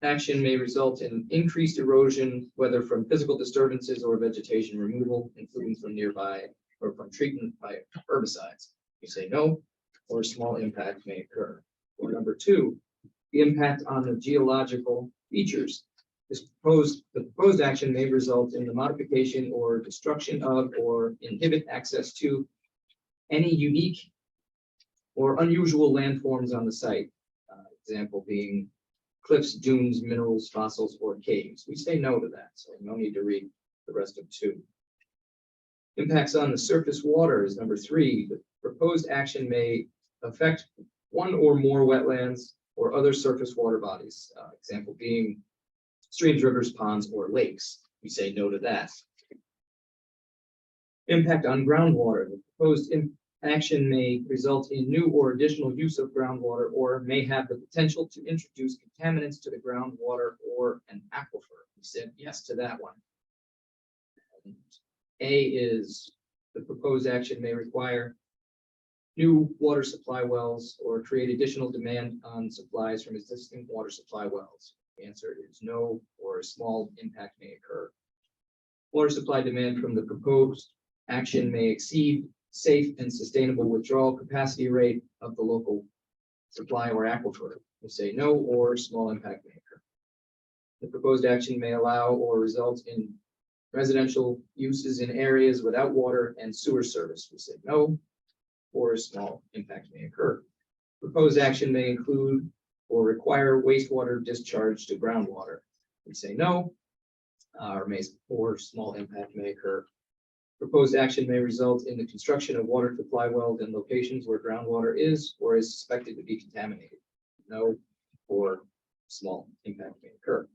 action may result in increased erosion, whether from physical disturbances or vegetation removal, including from nearby or from treatment by herbicides. We say no, or a small impact may occur. Or number two, the impact on the geological features. The proposed action may result in the modification or destruction of or inhibit access to any unique or unusual landforms on the site. Example being cliffs, dunes, minerals, fossils, or caves. We say no to that, so no need to read the rest of two. Impacts on the surface water is number three. The proposed action may affect one or more wetlands or other surface water bodies. Example being streams, rivers, ponds, or lakes. We say no to that. Impact on groundwater. The proposed action may result in new or additional use of groundwater or may have the potential to introduce contaminants to the groundwater or an aquifer. We said yes to that one. And A is the proposed action may require new water supply wells or create additional demand on supplies from existing water supply wells. The answer is no, or a small impact may occur. Water supply demand from the proposed action may exceed safe and sustainable withdrawal capacity rate of the local supply or aquifer. We say no, or small impact may occur. The proposed action may allow or result in residential uses in areas without water and sewer service. We say no, or a small impact may occur. Proposed action may include or require wastewater discharge to groundwater. We say no, or small impact may occur. Proposed action may result in the construction of water supply wells in locations where groundwater is or is suspected to be contaminated. No, or small impact may occur.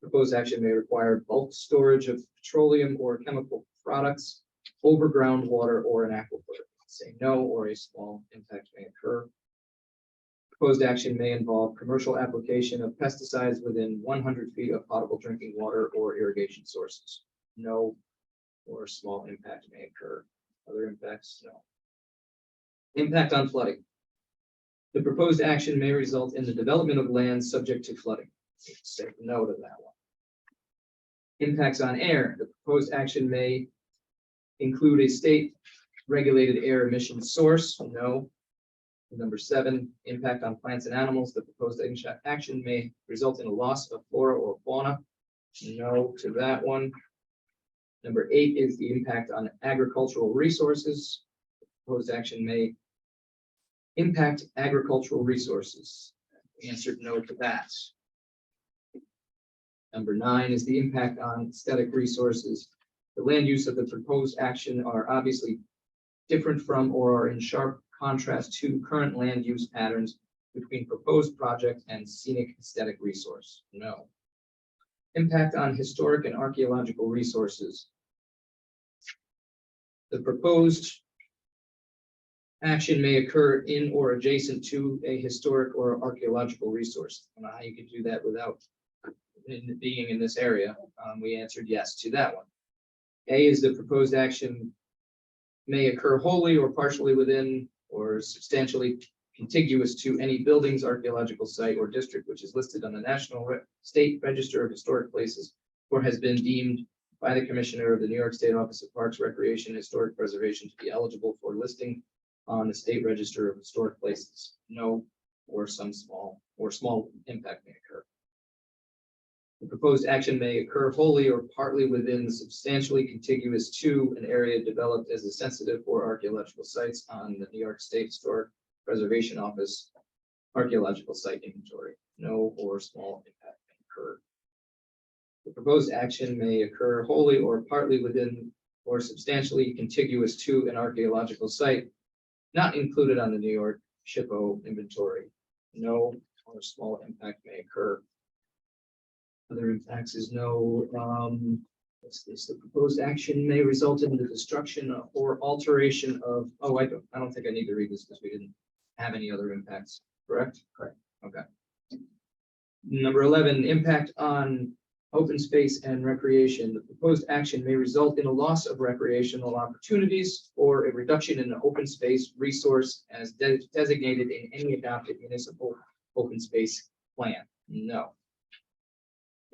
Proposed action may require bulk storage of petroleum or chemical products over groundwater or an aquifer. Say no, or a small impact may occur. Proposed action may involve commercial application of pesticides within 100 feet of potable drinking water or irrigation sources. No, or a small impact may occur. Other impacts, no. Impact on flooding. The proposed action may result in the development of land subject to flooding. Say no to that one. Impacts on air. The proposed action may include a state regulated air emission source. No. Number 7, impact on plants and animals. The proposed action may result in a loss of flora or fauna. No to that one. Number 8 is the impact on agricultural resources. The proposed action may impact agricultural resources. We answered no to that. Number 9 is the impact on aesthetic resources. The land use of the proposed action are obviously different from or are in sharp contrast to current land use patterns between proposed project and scenic aesthetic resource. No. Impact on historic and archaeological resources. The proposed action may occur in or adjacent to a historic or archaeological resource. I don't know how you could do that without being in this area. We answered yes to that one. A is the proposed action may occur wholly or partially within or substantially contiguous to any buildings, archaeological site, or district which is listed on the National State Register of Historic Places or has been deemed by the Commissioner of the New York State Office of Parks, Recreation, and Historic Preservation to be eligible for listing on the State Register of Historic Places. No, or small impact may occur. The proposed action may occur wholly or partly within substantially contiguous to an area developed as a sensitive or archaeological sites on the New York State Historic Preservation Office archaeological site inventory. No, or small impact may occur. The proposed action may occur wholly or partly within or substantially contiguous to an archaeological site not included on the New York SHPO inventory. No, or small impact may occur. Other impacts is no. What's this? The proposed action may result in the destruction or alteration of. Oh, I don't think I need to read this because we didn't have any other impacts. Correct. Correct. Okay. Number 11, impact on open space and recreation. The proposed action may result in a loss of recreational opportunities or a reduction in the open space resource as designated in any adopted municipal open space plan. No.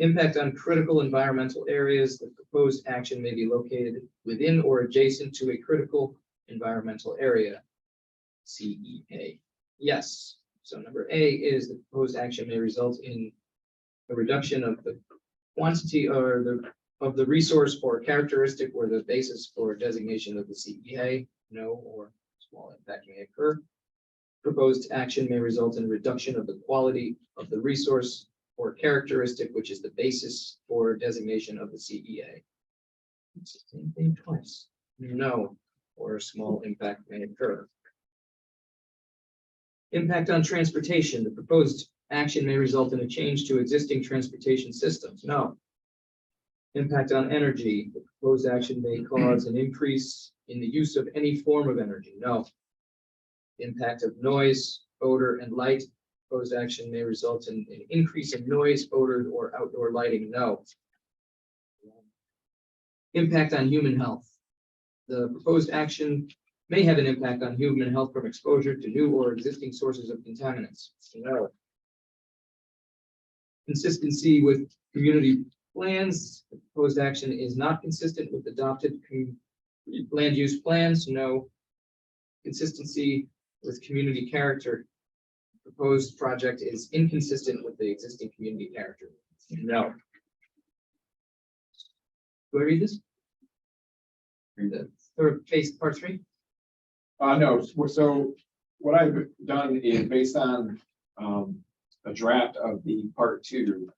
Impact on critical environmental areas. The proposed action may be located within or adjacent to a critical environmental area. CEA. Yes. So number A is the proposed action may result in a reduction of the quantity or the resource or characteristic or the basis for designation of the CEA. No, or small impact may occur. Proposed action may result in reduction of the quality of the resource or characteristic, which is the basis for designation of the CEA. It's the same thing twice. No, or a small impact may occur. Impact on transportation. The proposed action may result in a change to existing transportation systems. No. Impact on energy. The proposed action may cause an increase in the use of any form of energy. No. Impact of noise, odor, and light. Proposed action may result in an increase in noise, odor, or outdoor lighting. No. Impact on human health. The proposed action may have an impact on human health from exposure to new or existing sources of contaminants. No. Consistency with community plans. The proposed action is not consistent with adopted land use plans. No. Consistency with community character. Proposed project is inconsistent with the existing community character. No. Do I read this? Read the third phase, part 3. No, so what I've done is based on a draft of the part 2.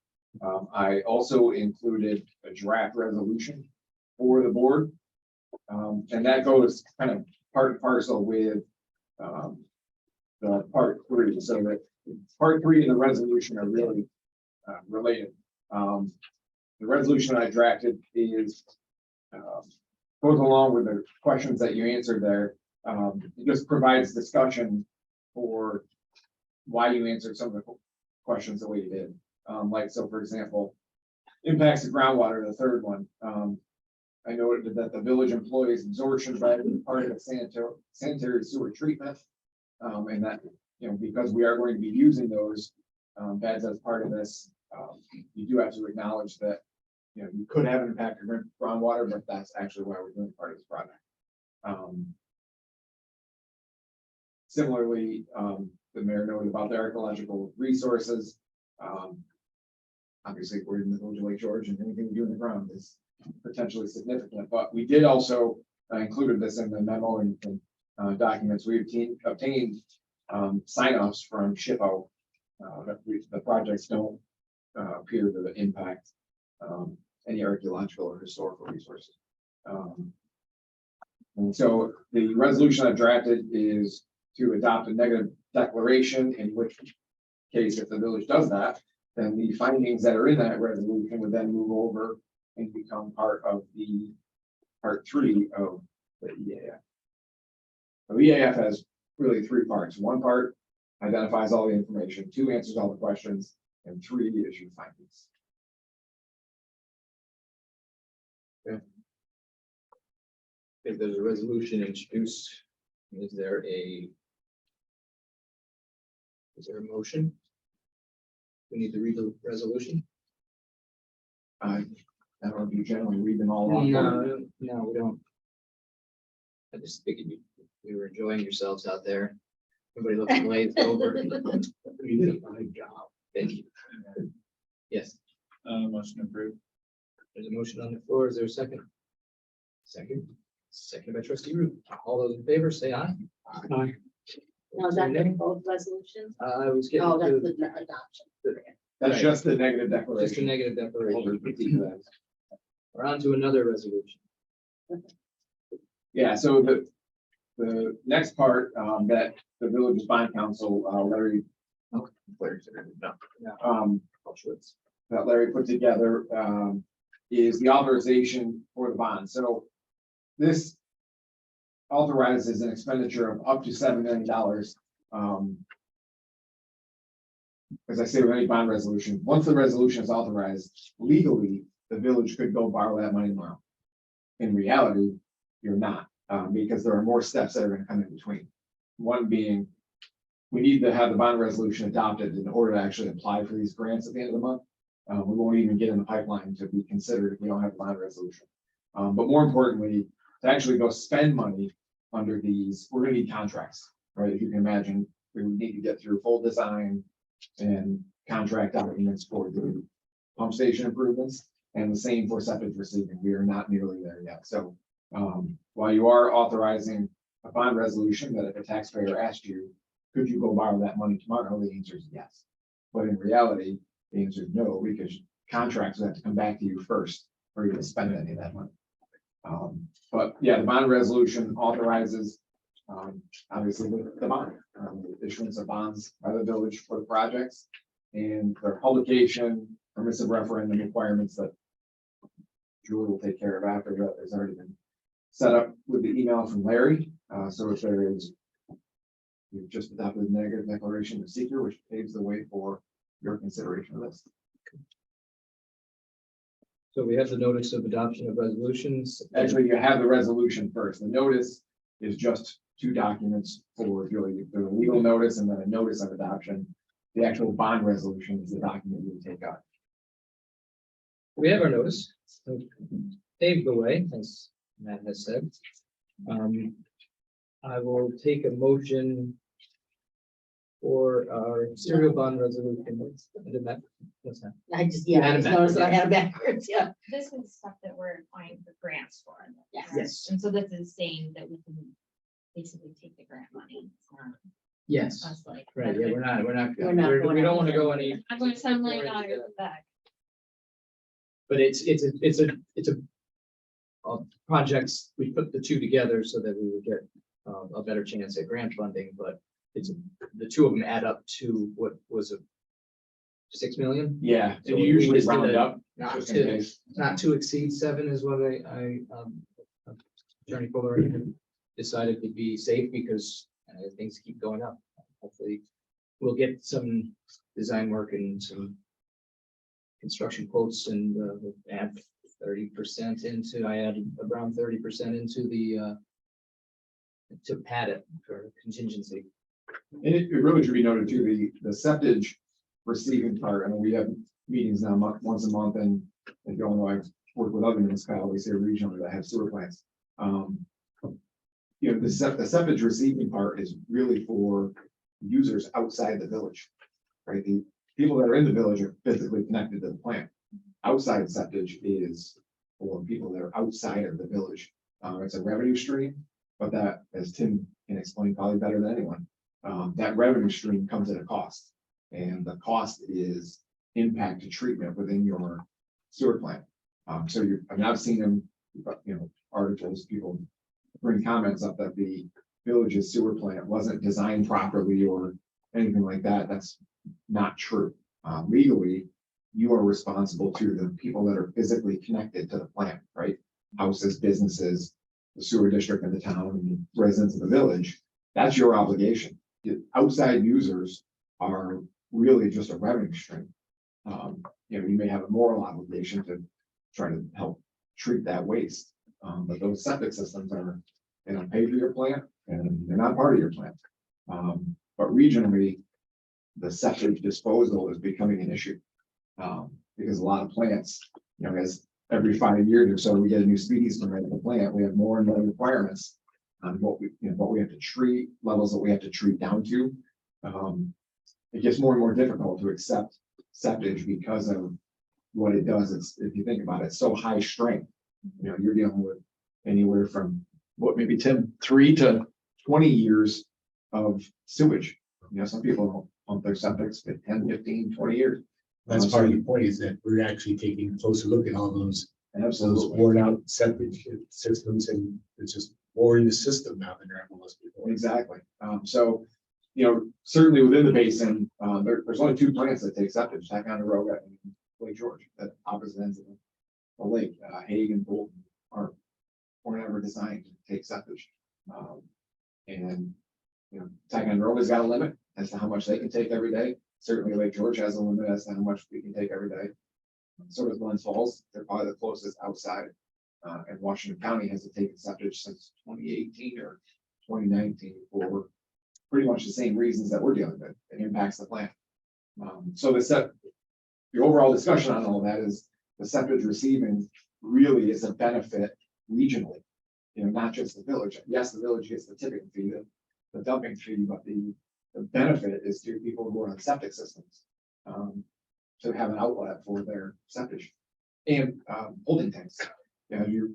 I also included a draft resolution for the board. And that goes kind of part and parcel with the part 3. So that part 3 and the resolution are really related. The resolution I drafted is goes along with the questions that you answered there. It just provides discussion for why you answered some of the questions the way you did. Like, so for example, impacts of groundwater, the third one. I noted that the village employs absorption by part of the sanitary sewer treatment. And that, you know, because we are going to be using those beds as part of this, you do have to acknowledge that, you know, you could have an impact on groundwater, but that's actually why we're doing part of this project. Similarly, the mayor noted about the archaeological resources. Obviously, we're in the village of Lake George, and anything we do in the ground is potentially significant. But we did also included this in the memo and documents. We obtained sign-offs from SHPO that the projects don't appear to impact any archaeological or historical resources. And so the resolution I drafted is to adopt a negative declaration, in which case, if the village does that, then the findings that are in that resolution would then move over and become part of the part 3 of the EAF. The EAF has really 3 parts. 1 part identifies all the information, 2 answers all the questions, and 3 issues findings. If there's a resolution introduced, is there a motion? We need to read the resolution? I don't know if you generally read them all off. No, we don't. I just figured you were enjoying yourselves out there. Everybody looking glazed over. You did a fine job. Thank you. Yes, Motion approved. there's a motion on the floor. Is there a second? Second by trustee Root. All those in favor, say aye. Aye. Now, is that for both resolutions? I was getting Oh, that's to the adoption. That's Right. just the negative just a declaration. negative declaration. We're on to another resolution. Yeah, so the next part that the village's bond council, Larry, that Larry put together is the authorization for the bond. So this authorizes an expenditure of up to $7 million. As I say with any bond resolution, once the resolution is authorized legally, the village could go borrow that money tomorrow. In reality, you're not, because there are more steps that are going to come in between. One being, we need to have the bond resolution adopted in order to actually apply for these grants at the end of the month. We won't even get in the pipeline to be considered if we don't have a bond resolution. But more importantly, to actually go spend money under these, we're gonna need contracts, right? If you can imagine, we would need to get through full design and contract documents for the pump station improvements, and the same for septic receiving. We are not nearly there yet. So while you are authorizing a bond resolution that if a taxpayer asked you, could you go borrow that money tomorrow? The answer is yes. But in reality, the answer is no, because contracts will have to come back to you first for you to spend any of that money. But yeah, the bond resolution authorizes, obviously, the bond, the issuance of bonds by the village for the projects, and their publication, permissive referendum requirements that Julie will take care of after that has already been set up with the email from Larry. So if there is, you've just adopted the negative declaration of seeker, which paves the way for your consideration of this. So we have the notice of adoption of resolutions. Actually, you have the resolution first. The notice is just two documents for the legal notice and then a notice of adoption. The actual bond resolution is the document you take out. We have our notice. So paved the way, as Matt has said. I will take a motion for our serial bond resolution. What's that? I just, yeah, I just noticed that I had it backwards, yeah. This is stuff that we're applying for grants for. Yes. And so this is saying that we can basically take the grant money. It's not Yes, us, like. right, yeah, we're not, We're not we going don't want to anywhere. go any, I'm going to send my daughter back. but it's projects, we put the two together so that we would get a better chance at grant funding, but it's, the two of them add up to what was a 6 million? Yeah, So and we you usually just did round a- up. Not just in to, case. not to exceed 7 is what Attorney Fuller decided to be safe because things keep going up. Hopefully, we'll get some design work and some construction quotes and we'll add 30% into, I added around 30% into the to pad it for contingency. And it really should be noted too, the septage receiving part, and we have meetings now once a month, and if you all know, I've worked with other municipalities here regionally that have sewer plants. You know, the septage receiving part is really for users outside the village, right? The people that are in the village are physically connected to the plant. Outside septage is for people that are outside of the village. It's a revenue stream, but that, as Tim can explain probably better than anyone, that revenue stream comes at a cost. And the cost is impact to treatment within your sewer plant. So I've seen them, you know, articles, people bring comments up that the village's sewer plant wasn't designed properly or anything like that. That's not true. Legally, you are responsible to the people that are physically connected to the plant, right? Houses, businesses, the sewer district in the town, and residents of the village. That's your obligation. The outside users are really just a revenue stream. You know, you may have a moral obligation to try to help treat that waste. But those septic systems are, you know, paid for your plant and they're not part of your plant. But regionally, the septic disposal is becoming an issue. Because a lot of plants, you know, as every 5 years or so, we get a new species permit in the plant, we have more and more requirements on what we have to treat, levels that we have to treat down to. It gets more and more difficult to accept septic because of what it does. It's, if you think about it, it's so high strength. You know, you're dealing with anywhere from what maybe 3 to 20 years of sewage. You know, some people don't pump their septics for 10, 15, 20 years. That's part of the point, is that we're actually taking a closer look at all those Absolutely. worn out septic systems, and it's just more in the system now than there ever was before. Exactly. So, you know, certainly within the basin, there's only 2 plants that take septic, Ticonderoga and Lake George, at opposite ends of the lake. Hague and Bolton were never designed to take septic. And, you know, Ticonderoga's got a limit as to how much they can take every day. Certainly Lake George has a limit as to how much we can take every day. So does Glens Falls. They're probably the closest outside. And Washington County hasn't taken septic since 2018 or 2019 for pretty much the same reasons that we're dealing with. It impacts the plant. So the overall discussion on all that is the septic receiving really is a benefit regionally. You know, not just the village. Yes, the village gets the tipping fee, the dumping fee, but the benefit is to people who are on septic systems. To have an outlet for their septic and holding tanks. You know,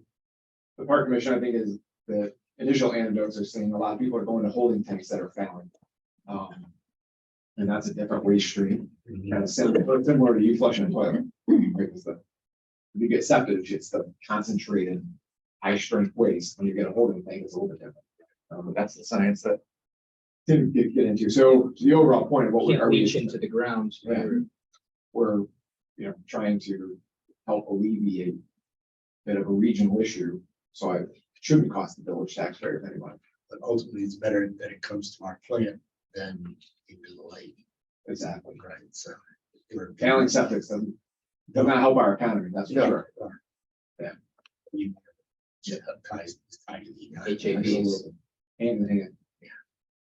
the park commission, I think, is the initial anecdotes are saying a lot of people are going to holding tanks that are failing. And that's a different waste stream, kind of similar to you flushing a toilet. Right? It's if you get septic, it's the concentrated high strength waste. When you get a holding tank, it's a little bit different. But that's the science that didn't get into. So the overall point of what Can't we're reach into the ground. Yeah. We're, trying to help alleviate a bit of a regional issue. So it shouldn't cost the village taxpayers any money. But ultimately, it's better that it comes to our plant than into the lake. Exactly. Right, so. Failing septic does not help our economy, that's for sure. Yeah, ties to the. HAPs. Hand in hand.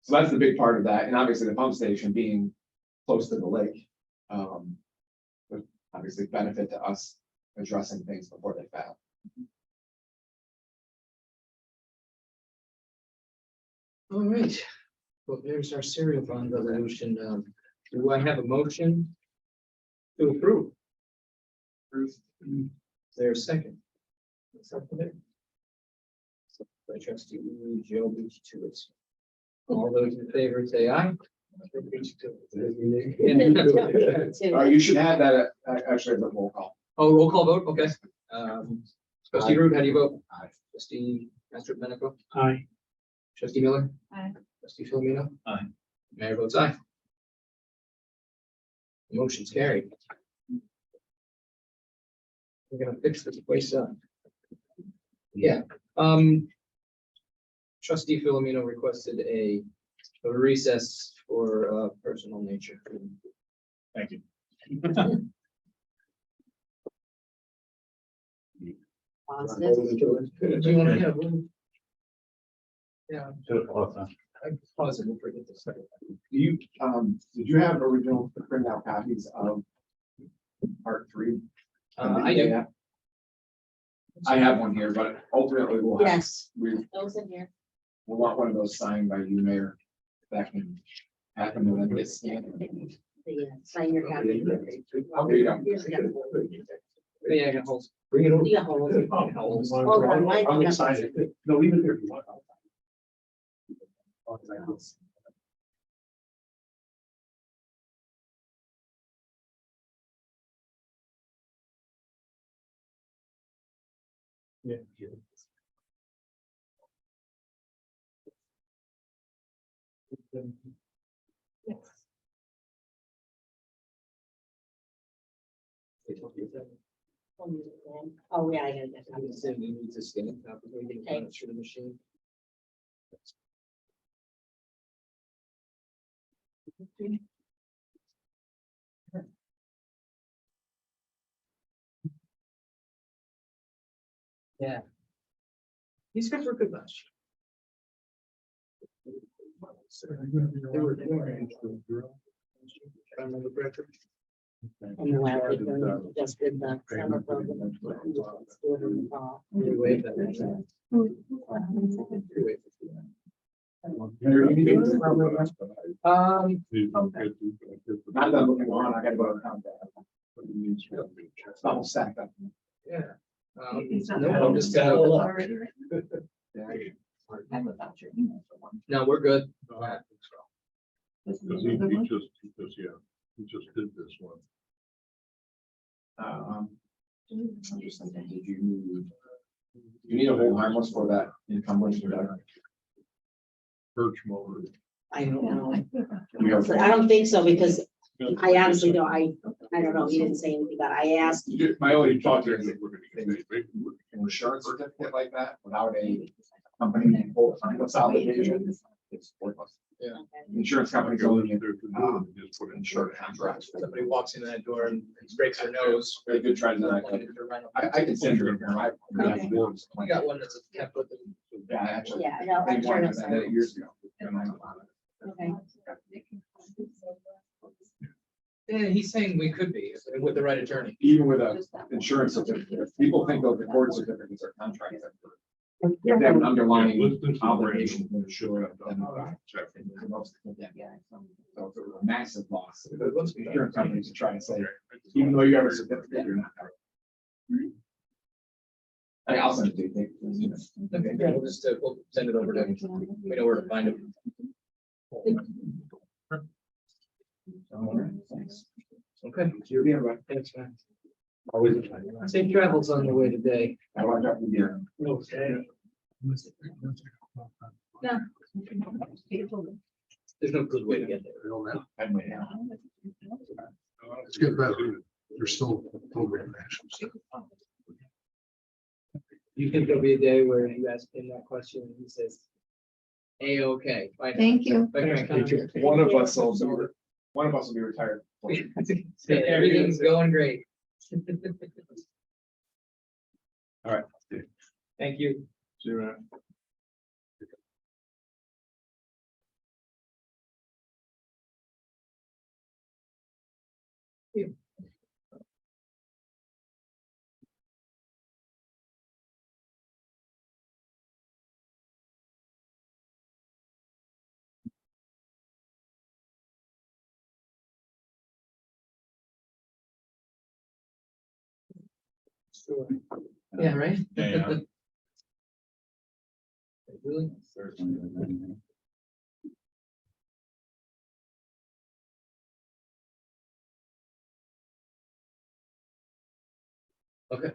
So that's the big part of that, and obviously the pump station being close to the lake. Would obviously benefit to us addressing things before they fail. All right. Well, there's our serial bond resolution. Do I have a motion to approve? Is there a second? By trustee Joe beat to it. All those in favor say aye. You should have that actually as a roll call. Oh, roll call vote, okay. Trustee Root, how do you vote? Aye. Trustee Master Benico, Aye. trustee Miller, Aye. trustee Filomeno. Aye. Mayor votes aye. Motion's carried. We're gonna fix this place up. Yeah, trustee Filomeno requested a recess for personal nature. Thank you. Positive. Do you wanna have one? Yeah, I pause it, we'll forget this. Did you have original printed out copies of part 3? I do. I have one here, but ultimately we'll have, Yes, we'll those in here. want one of those signed by you, Mayor. That can happen and then get scanned. Sign your copy. There you go. Here's the other one. Yeah, I got holes. Bring it over. You got holes. Oh, mine- I'm excited. No, leave it there if you want. Yeah. Oh, yeah, I gotta get I'm gonna that. say we need to scan it, probably get it through the machine. Yeah. These guys were good last year. They were. I remember correctly. And the last one just did the summer program. Let's do it in the fall. We waived that. We waived it. Not that I'm looking on, I gotta go to contact. It's all stacked up. Yeah. No, I'm just gonna. No, we're good. He just did this one. I'm just thinking, did you need a hold harmless for that encumbrance or whatever? Birch mower. I don't know. We have- I don't think so, because I honestly don't, I don't know, he didn't say anything about it. I asked. My only thought here is that an insurance certificate like that without a company name, full consolidation, it's worthless. Yeah. Insurance companies only insure contracts. Somebody walks in that door and breaks their nose. Very good try to I can send you. I Okay. I got one that's a template. Yeah, actually. Yeah, no, I'm sure it's. I did it years ago. And I- Okay. Yeah, he's saying we could be with the right attorney. Even with a insurance certificate, people think of the court certificates or contracts. They have an underlying obligation to insure them. So if it was a massive loss, insurance companies are trying to say, even though you have a certificate, you're not covered. I'll send it to you. Okay, yeah, we'll just, we'll send it over to him. We know where to find him. All right, thanks. Okay. You'll be all right. Thanks, man. Always. Safe travels on the way today. I want to talk to you. Okay. There's no good way to get there. I don't know. I'm waiting out. It's getting better. There's still program actions. You think there'll be a day where you ask him that question and he says, A-okay. Bye now." Thank you. Bye, Frank. One of us will be retired. Everything's going great. All right. Thank you. Zero. Sure. Yeah, right? Yeah. Really? Okay,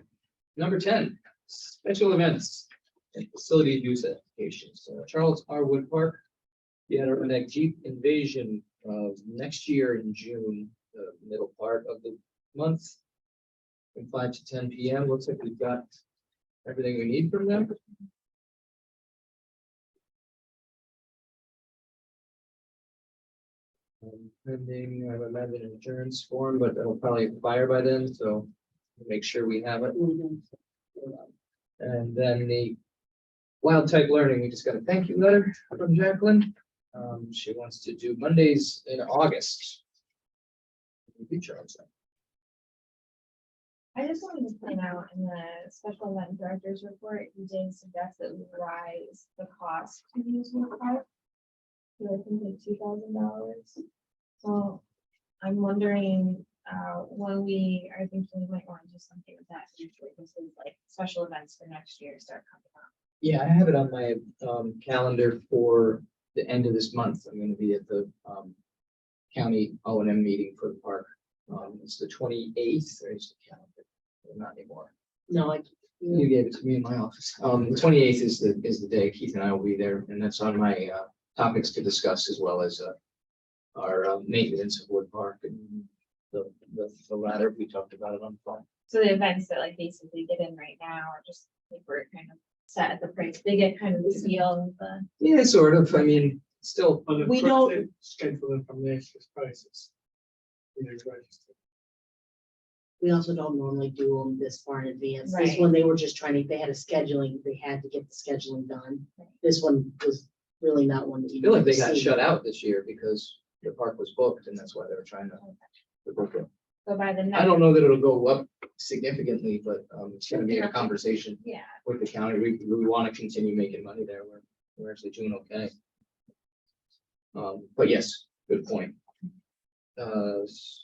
number 10, special events and facility use applications. Charles R. Wood Park, the Adirondack Jeep Invasion of next year in June, the middle part of the month. From 5 to 10 p.m. Looks like we've got everything we need from them. Pending, I would imagine an insurance form, but that'll probably expire by then, so make sure we have it. And then the wild type learning, we just got a thank you letter from Jacqueline. She wants to do Mondays in August. I just wanted to point out in the special event director's report, you did suggest that we rise the cost to use one park. I think like $2,000. So I'm wondering, when we are thinking we might want to do something with that, usually this is like special events for next year start coming up. Yeah, I have it on my calendar for the end of this month. I'm going to be at the county O&M meeting for the park. It's the 28th. There's the calendar. Not anymore. No, You gave it to me in my office. The 28th is the day Keith and I will be there, and that's on my topics to discuss, as well as our maintenance of Wood Park and the ladder. We talked about it on the phone. So the events that like basically get in right now are just like we're kind of set at the price. They get kind of the feel of the. Yeah, sort of. I mean, still. We don't- Schedule it from next year's prices. You know, register. we also don't normally do them this far in advance. This Right. one, they were just trying to, they had a scheduling, they had to get the scheduling done. Right. This one was really not one that you. I feel like they need to got see. shut out this year because the park was booked, and that's why they were trying to book it. So by the. I don't know that it'll go up significantly, but it's gonna be a conversation Yeah, with the county. We want to continue making money there. We're actually doing okay. But yes, good point. Is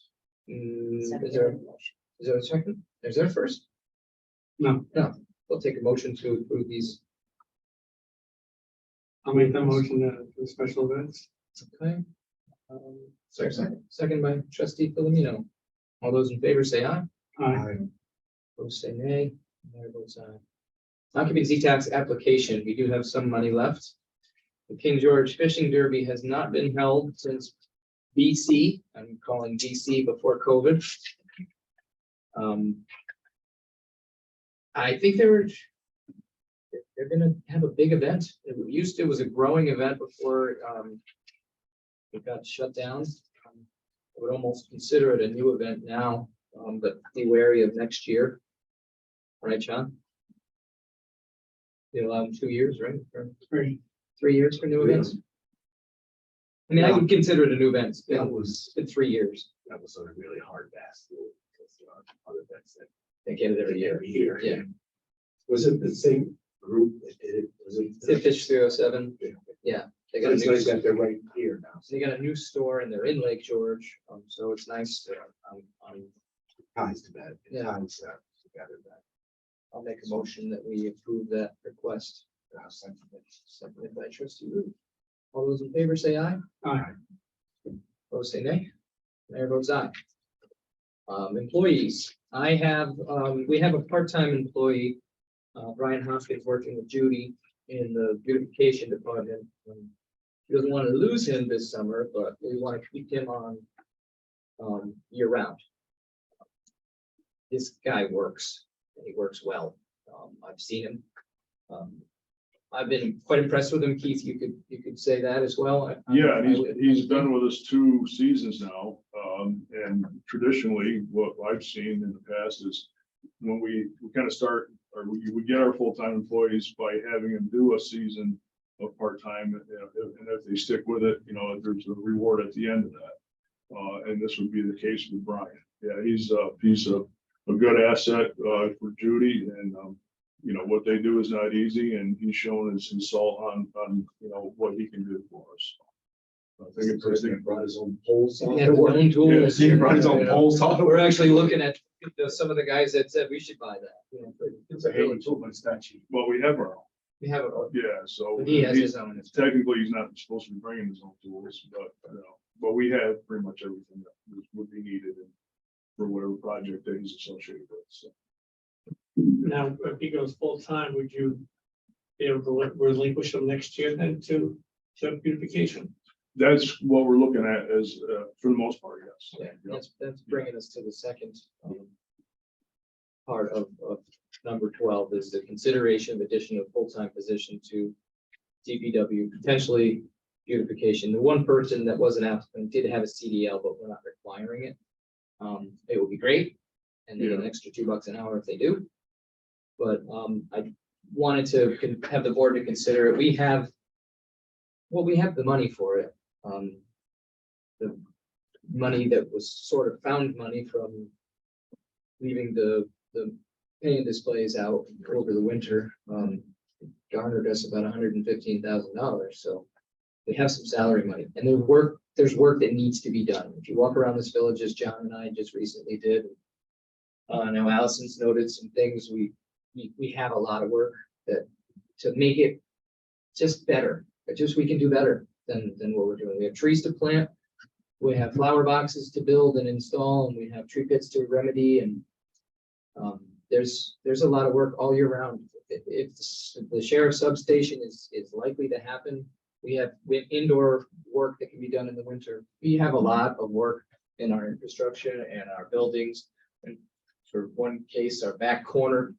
there a second? Is there a first? No. No, we'll take a motion to approve these. I'll make that motion for the special events. Okay. Second by trustee Filomeno. All those in favor say aye. Opposed say nay. Mayor votes aye. Occupancy tax application, we do have some money left. The King George Fishing Derby has not been held since BC. I'm calling BC before COVID. I think they're gonna have a big event. It was a growing event before it got shut down. I would almost consider it a new event now, but be wary of next year. Right, John? They allow them 2 years, right? Or 3 years for new events? I mean, I would consider it a new event. That was, It's been 3 years. that was sort of really hard fast. Because, other events that They get it every year. every year. Yeah. Was it the same group that did it? Was it? Fish 307. Yeah. Yeah. They So got a it's new, nice that they're right here now. they got a new store and they're in Lake George. So it's nice to, Ties to that. Yeah. Ties together that. I'll make a motion that we approve that request. Something that- Seconded by trustee Root. All those in favor say aye. Aye. Opposed say nay. Mayor votes aye. Employees, we have a part-time employee, Brian Hoskins, working with Judy in the beautification department. He doesn't want to lose him this summer, but we want to keep him on year round. This guy works, and he works well. I've seen him. I've been quite impressed with him. Keith, you could say that as well. Yeah, and he's been with us 2 seasons now. And traditionally, what I've seen in the past is when we kind of start, or we get our full-time employees by having them do a season of part-time. And if they stick with it, there's a reward at the end of that. And this would be the case with Brian. Yeah, he's a good asset for Judy, and what they do is not easy, and he's shown his salt on what he can do for us. I think it's First thing, he brought his own poles. He has his own tools. He brought his own poles. We're actually looking at some of the guys that said we should buy that. It's a handy tool, but it's not cheap. Well, we have our own. We have, Yeah, so he has his own. technically he's not supposed to be bringing his own tools, but we have pretty much everything that would be needed for whatever project that he's associated with. So. Now, if he goes full-time, would you be able to relinquish him next year then to beautification? That's what we're looking at as, for the most part, yes. Yeah, that's bringing us to the second part of number 12 is the consideration of addition of full-time position to DPW, potentially beautification. The one person that was an applicant did have a CDL, but we're not requiring it. It would be great, and they get an extra $2 an hour if they do. But I wanted to have the board to consider it. We have the money for it. The money that was sort of found money from leaving the painting displays out over the winter, garnered us about $115,000. So we have some salary money, and there's work that needs to be done. If you walk around this village, as John and I just recently did, now Allison's noted some things. We have a lot of work to make it just better. We can do better than what we're doing. We have trees to plant, we have flower boxes to build and install, and we have tree pits to remedy. And there's a lot of work all year round. If the sheriff's substation is likely to happen, we have indoor work that can be done in the winter. We have a lot of work in our infrastructure and our buildings. And for one case, our back corner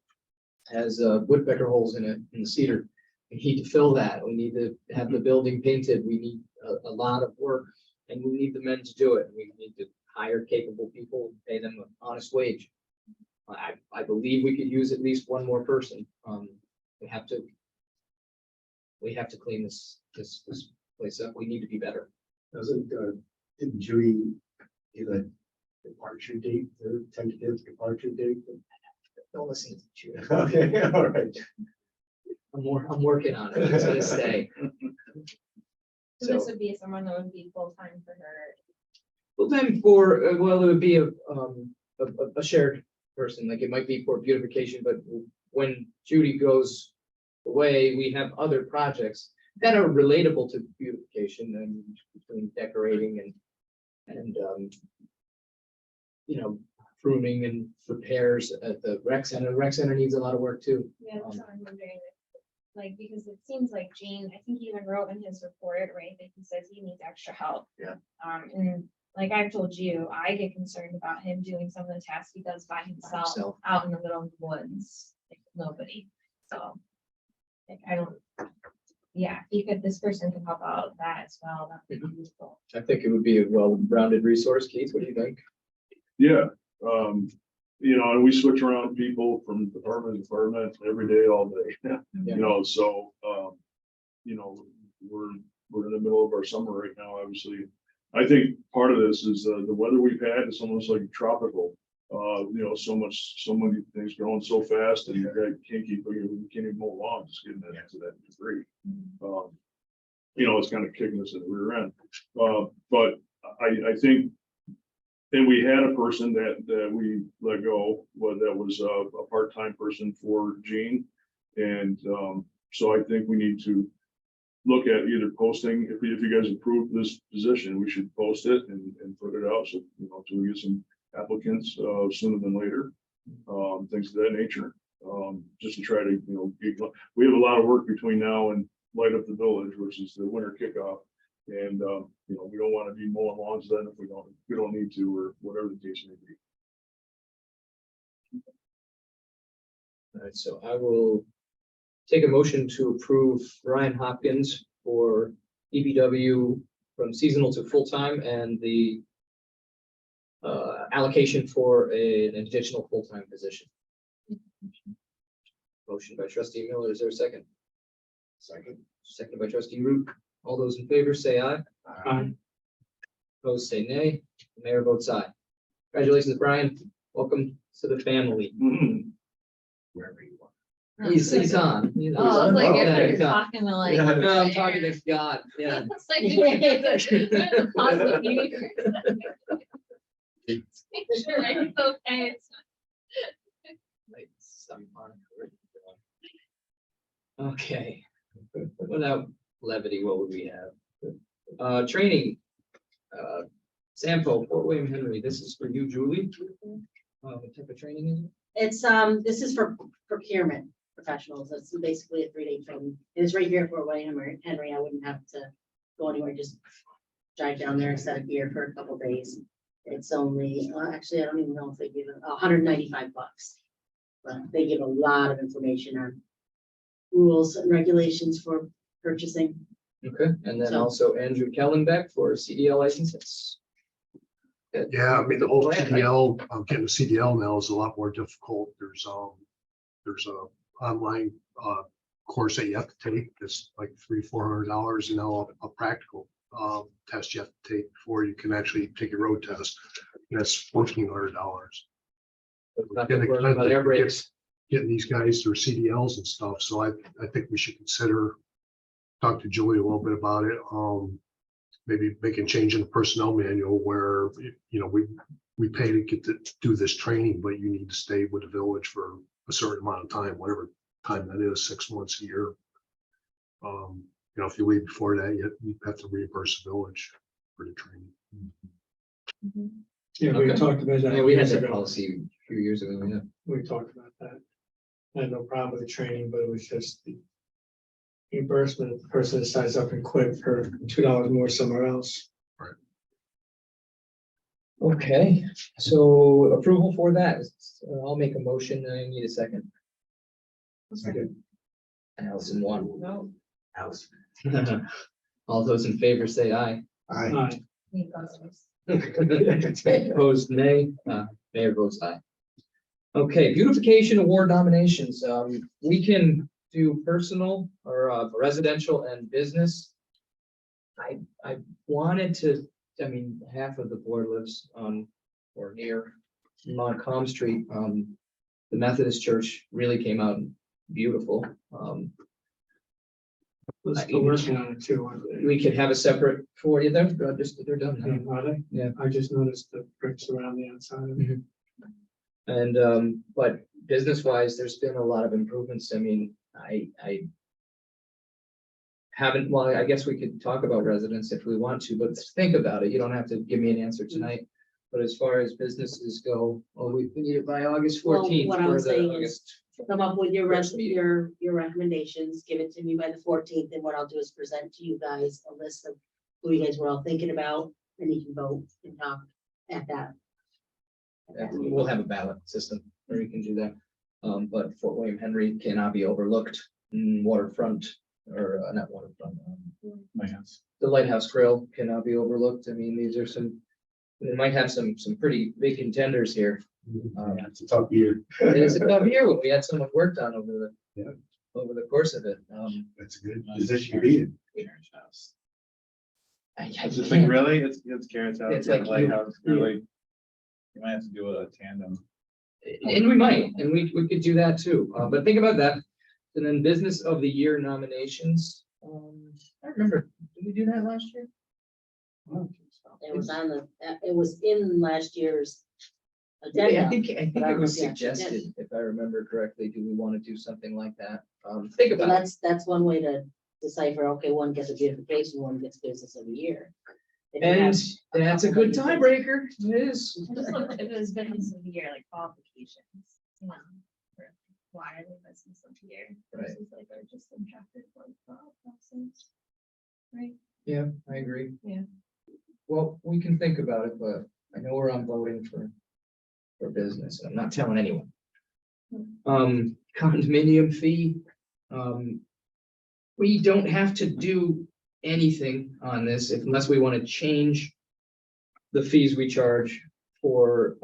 has woodpecker holes in it in the cedar. We need to fill that. We need to have the building painted. We need a lot of work, and we need the men to do it. We need to hire capable people, pay them an honest wage. I believe we could use at least one more person. We have to clean this place up. We need to be better. Didn't Judy give a departure date, the tentative departure date? Don't listen to you. Okay, all right. I'm working on it. It's gonna stay. So this would be someone that would be full-time for her. Full time for, it would be a shared person, like it might be for beautification, but when Judy goes away, we have other projects that are relatable to beautification, and between decorating and pruning and repairs at the rec center. The rec center needs a lot of work too. Yeah, that's what I'm wondering. Because it seems like Gene, I think he even wrote in his report, right, that he says he needs extra help. Yeah. And like I've told you, I get concerned about him doing some of the tasks he does by himself out in the middle of the woods, like nobody. So, this person can help out with that as well. That would be useful. I think it would be a well-rounded resource. Keith, what do you think? Yeah, and we switch around people from department to department every day, all day. So we're in the middle of our summer right now, obviously. I think part of this is the weather we've had is almost like tropical. So many things going so fast and you can't you can't even mow lawns, just getting into that debris. It's kind of kicking us in the rear end. But I think, and we had a person that we let go, but that was a part-time person for Gene. And so I think we need to look at either posting, if you guys approve this position, we should post it and put it out, so, till we get some applicants sooner than later, things of that nature. Just to try to, we have a lot of work between now and light up the village, which is the winter kickoff. And, we don't want to be mowing lawns then if we don't need to, or whatever the case may be. All right, so I will take a motion to approve Ryan Hopkins for DPW from seasonal to full-time and the allocation for an additional full-time position. Motion by trustee Miller. Is there a second? Second by trustee Root. All those in favor say aye. Aye. Opposed say nay. The mayor votes aye. Congratulations, Brian. Welcome to the family. Wherever you want. He's on. He's Oh, I was like, yeah, if he's you're on. talking to like. No, I'm talking to God. Yeah. It's like, the positive behavior. Sure, it's okay. Okay. Without levity, what would we have? Training. Sampo, Fort William Henry. This is for you, Julie. What type of training is it? It's, this is for procurement professionals. It's basically a 3-day training. It's right here for William Henry. I wouldn't have to go anywhere, just drive down there and set up here for a couple of days. It's only, actually, I don't even know if they give it $195. But they give a lot of information on rules and regulations for purchasing. Okay, and then So- also Andrew Kellenbeck for CDL licenses. Yeah, I mean, the whole Plan, right? CDL, getting a CDL now is a lot more difficult. There's a online course that you have to take. It's like $300-400, and now a practical test you have to take before you can actually take a road test. And that's $1,400. Not Getting worried about air brakes. Getting these guys their CDLs and stuff. So I think we should consider, talk to Julie a little bit about it. Maybe making change in the personnel manual where, we pay to get to do this training, but you need to stay with the village for a certain amount of time, whatever time that is, 6 months, a year. If you leave before that, you have to reimburse the village for the training. Yeah, we Okay. talked about that. Yeah, we had years that ago. policy a few years ago. Yeah. We talked about that. I had no problem with the training, but it was just the reimbursement if the person signs up and quit for $2 more somewhere else. Okay, so approval for that. I'll make a motion. I need a second. Allison won. No. Alice. All those in favor say aye. Aye. Opposed, nay. Mayor votes aye. Okay, beautification award nominations. We can do personal or residential and business. I wanted to, half of the board lives on or near Montcalm Street. The Methodist Church really came out beautiful. We're still working on it too, aren't they? We could have a separate for you. They're done now. Are they? Yeah. I just noticed the bricks around the outside of it. And, but business wise, there's been a lot of improvements. I haven't, well, I guess we could talk about residents if we want to, but think about it. You don't have to give me an answer tonight. But as far as businesses go, well, we need it by August Well, 14th. what I'm for saying the is- August. Come up with your First meeting. your recommendations, give it to me by the 14th, and what I'll do is present to you guys a list of who you guys were all thinking about, and you can vote and talk at that. We'll have a ballot system where we can do that. But Fort William Henry cannot be overlooked. Waterfront or not waterfront. The Lighthouse Grill cannot be overlooked. These are some, we might have some pretty big contenders here. It's a tough year. It's a tough year when we had so much work done over Yeah. the course of it. That's a good position to be in. I It's like, can't. really? It's Carrots House, It's it's like you- Lighthouse, really? You might have to do a tandem. And we might, and we could do that too, but think about that. And then business of the year nominations, I remember, did we do that last year? It was on the, it was in last year's Yeah, I agenda. think it but I don't know was if you actually did. suggested, if I remember correctly, do we want to do something like that? Think So about it. that's one way to decipher, okay, one gets a beautification, one gets business of the year. If you And have that's a couple good that you tiebreaker, it is. I just looked, if it was business of the year, like qualifications, you know, for why are they business of the year Right. versus like are just impacted like process. Right? Yeah, I agree. Yeah. Well, we can think about it, but I know we're on voting for business. I'm not telling anyone. Condominium fee. We don't have to do anything on this unless we want to change the fees we charge for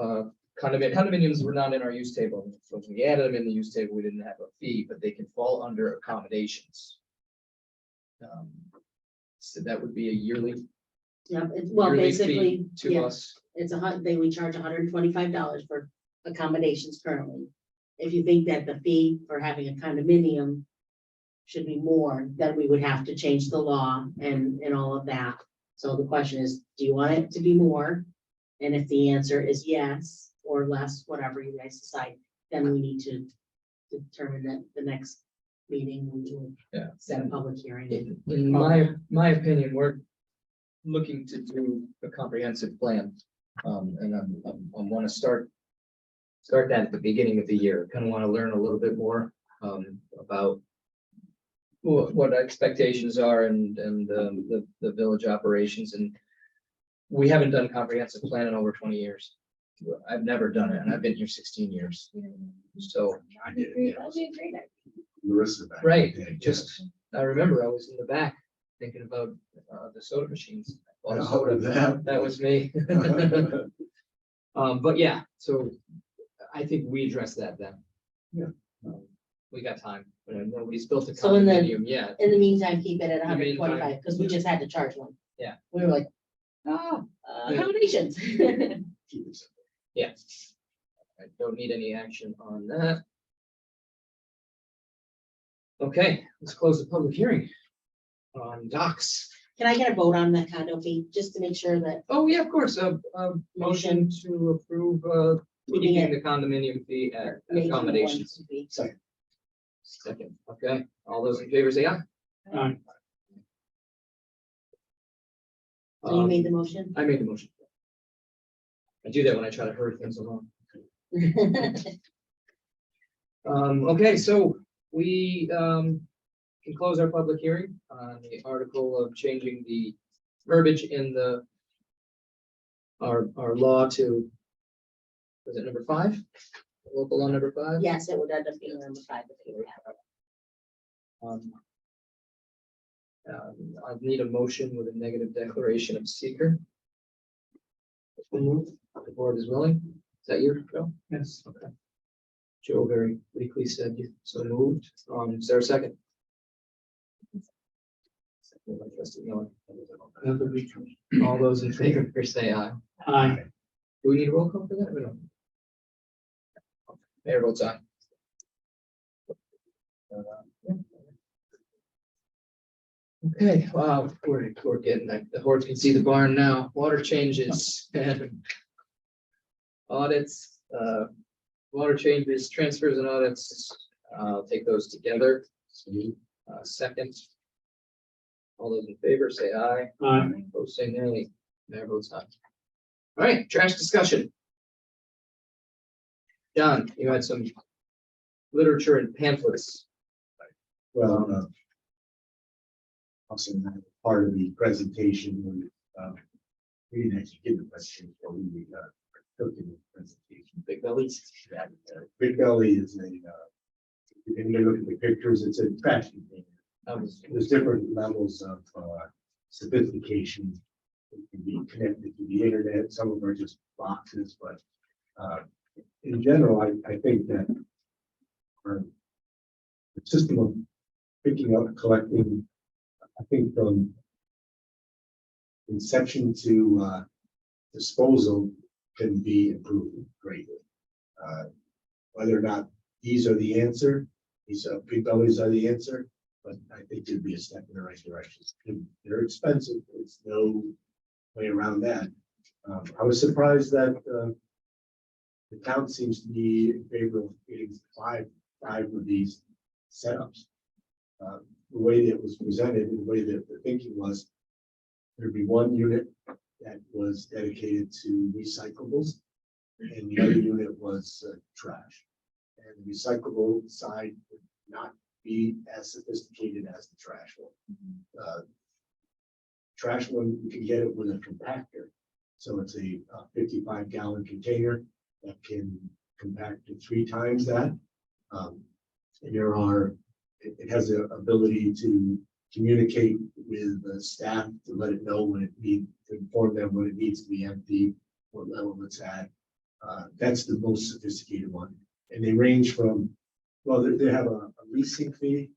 condominiums were not in our use table. So if we added them in the use table, we didn't have a fee, but they can fall under accommodations. So that would be a yearly. Yeah, well, yearly basically, fee to yeah, us. it's we charge $125 for accommodations currently. If you think that the fee for having a condominium should be more, then we would have to change the law and all of that. So the question is, do you want it to be more? And if the answer is yes, or less, whatever you guys decide, then we need to determine that the next meeting, we will Yeah. set a public hearing. In my opinion, we're looking to do a comprehensive plan. And I want to start that at the beginning of the year. Kind of want to learn a little bit more about what expectations are and the village operations. And we haven't done comprehensive plan in over 20 years. I've never done it, and I've been here 16 years. So, I did. That'd be a great idea. Marissa back right, then, just, I remember I was in the back thinking about the soda machines. I know that. That was me. But yeah, so I think we addressed that then. Yeah. We got time, but nobody's built a So in the- condominium yet. In the meantime, keep it at In the meantime, 125, because we just had to charge one. Yeah. We were like, Oh. accommodations. Keep it simple. Yeah. I don't need any action on that. Okay, let's close the public hearing on docks. Can I get a vote on that condo fee, just to make sure that Oh, yeah, of course, motion to approve, Keeping keeping it- the condominium fee at making one accommodations. fee? Second, okay, all those in favor say aye. So you made the motion? I made the motion. I do that when I try to hurry things along. Okay, so we can close our public hearing on the article of changing the verbiage in our law to, was it number 5? Local law number 5? Yes, it would end up being number 5. if you would have it. I need a motion with a negative declaration of seeker. The board is willing. Is that your Joe? Yes. Okay. Joe very weakly said you so moved. Is there a second? Second by trustee Miller. All those in favor, say aye. Aye. Do we need a roll call for that? We don't. Mayor votes aye. Okay, wow, we're getting that. The horse can see the barn now. Water changes and audits, water changes, transfers and audits. I'll take those together. Second. All those in favor say aye. Aye. Opposed say nay. Mayor votes aye. All right, trash discussion. John, you had some literature and pamphlets. Well, also part of the presentation, we didn't actually give the presentation, but we took the presentation. Big bellies. Big Belly is a, if you look at the pictures, it's a trash container. There's different levels of sophistication. It can be connected to the internet. Some of them are just boxes, but in general, I think that the system of picking up, collecting, I think from inception to disposal can be improved greatly. Whether or not these are the answer, these big bellies are the answer, but I think it'd be a step in the right direction. They're expensive, there's no way around that. I was surprised that the town seems to be in favor of getting five of these setups. The way that it was presented, and the way that the thinking was, there'd be one unit that was dedicated to recyclables, and the other unit was trash. And the recyclable side would not be as sophisticated as the trash one. Trash one, you can get it with a compactor. So it's a 55-gallon container that can compact to 3 times that. And it has the ability to communicate with the staff to let it know when it needs, to inform them when it needs to be empty, what level it's at. That's the most sophisticated one. And they range from, well, they have a leasing fee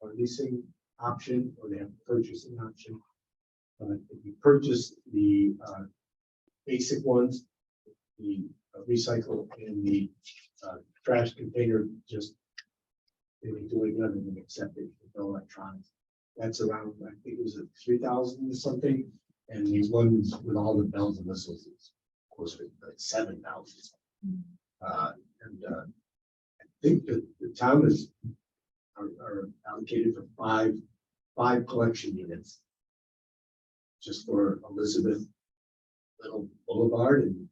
or leasing option, or they have a purchasing option. If you purchase the basic ones, the recycle and the trash container, just they can do it other than accept it with no electronics. That's around, I think it was 3,000 or something, and these ones with all the bells and whistles, it's, of course, like 7,000. I think that the town are allocated for five collection units just for Elizabeth Little Boulevard, and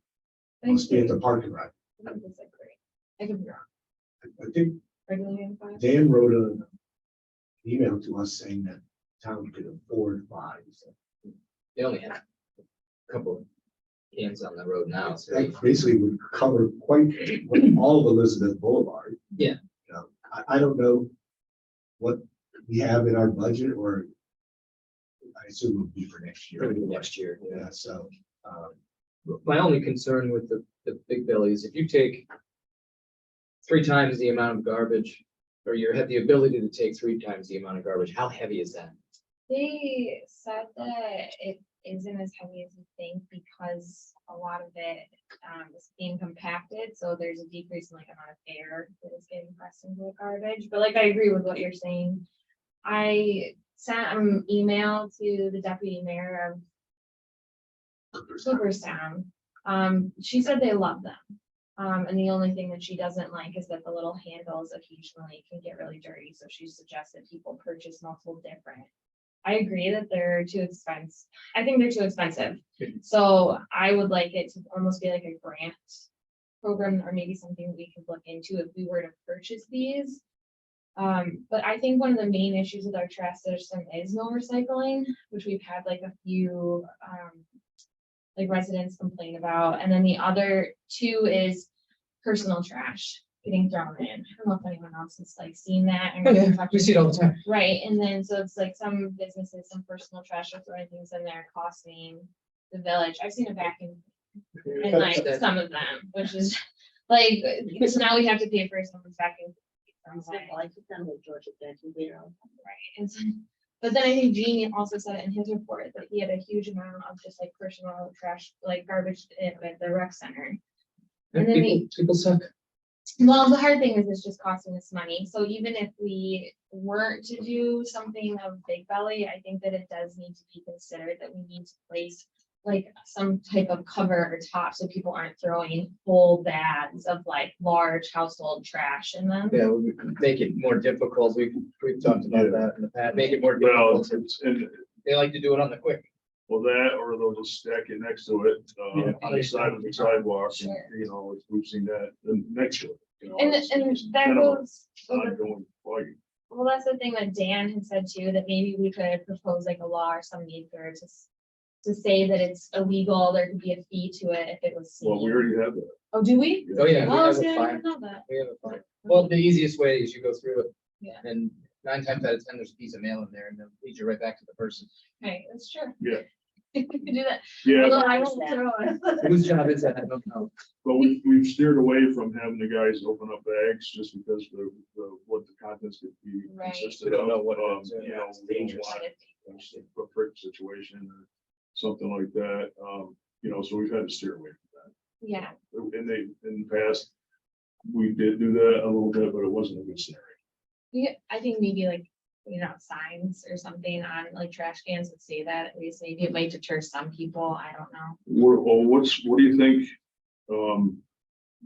must be at the parking lot. I think that's like great. I could be wrong. I think Regularly in 5. Dan wrote an email to us saying that town could afford 5. So They only have a couple of cans on the road now, so. that basically would cover quite all of Elizabeth Boulevard. Yeah. You know, I don't know what we have in our budget, or I assume it would be for next year. Maybe next year, Yeah, so My only concern with the big bellies, if you take 3 times the amount of garbage, or you have the ability to take 3 times the amount of garbage, how heavy is that? They said that it isn't as heavy as you think because a lot of it is being compacted. So there's a decrease in like amount of air that is getting pressed into the garbage. But like, I agree with what you're saying. I sent an email to the deputy mayor of Cooperstown. She said they love them. And the only thing that she doesn't like is that the little handles occasionally can get really dirty. So she suggested people purchase multiple different. I agree that they're too expensive. I think they're too expensive. So I would like it to almost be like a grant program, or maybe something we could look into if we were to purchase these. But I think one of the main issues with our trash system is no recycling, which we've had like a few like residents complain about. And then the other 2 is personal trash getting thrown in. I don't know if anyone else has like seen that. We see it all the time. Right, and then so it's like some businesses, some personal trash are throwing things in there costing the village. I've seen a vacuum and like some of them, which is like, so now we have to pay for someone's vacuum. Like it's done with Georgia Tech, you know. Right, and so, but then I think Gene also said it in his report that he had a huge amount of just like personal trash, like garbage at the rec center. And then People suck. Well, the hard thing is it's just costing us money. So even if we weren't to do something of Big Belly, I think that it does need to be considered that we need to place like some type of cover or top so people aren't throwing whole bags of like large household trash in them. Yeah, we make it more difficult. We've talked about that in the past. Make it more Well, difficult. and They like to do it on the quick. well, that, or they'll just stack it next to it, Yeah. on the side of the sidewalk, and, Sure. you know, we've seen that, and next to it. You know, And it's that kind of a goes, well, ongoing fight. that's the thing that Dan had said too, that maybe we could propose like a law or some nature to say that it's illegal, there could be a fee to it if it was Well, we seen. already have that. Oh, do we? Oh, yeah. we Oh, have see, a I fine. didn't know that. We have a fine. Well, the easiest way is you go through it. Yeah. And 9 times out of 10, there's a piece of mail in there, and they'll lead you right back to the person. Okay, that's true. Yeah. We could do that. Yeah, Although I won't throw it. Whose job is that? I don't know. but we've steered away from having the guys open up bags just because what the contents could be Right. consistent We don't of. know what it is, You yeah, know, it's we don't dangerous. want a frick situation, or something like that. So we've had to steer away from Yeah, that. And in the past, we did do that a little bit, but it wasn't a good scenario. yeah, I think maybe like, signs or something on like trash cans that say that, at least maybe it might deter some people, I don't know. What do you think?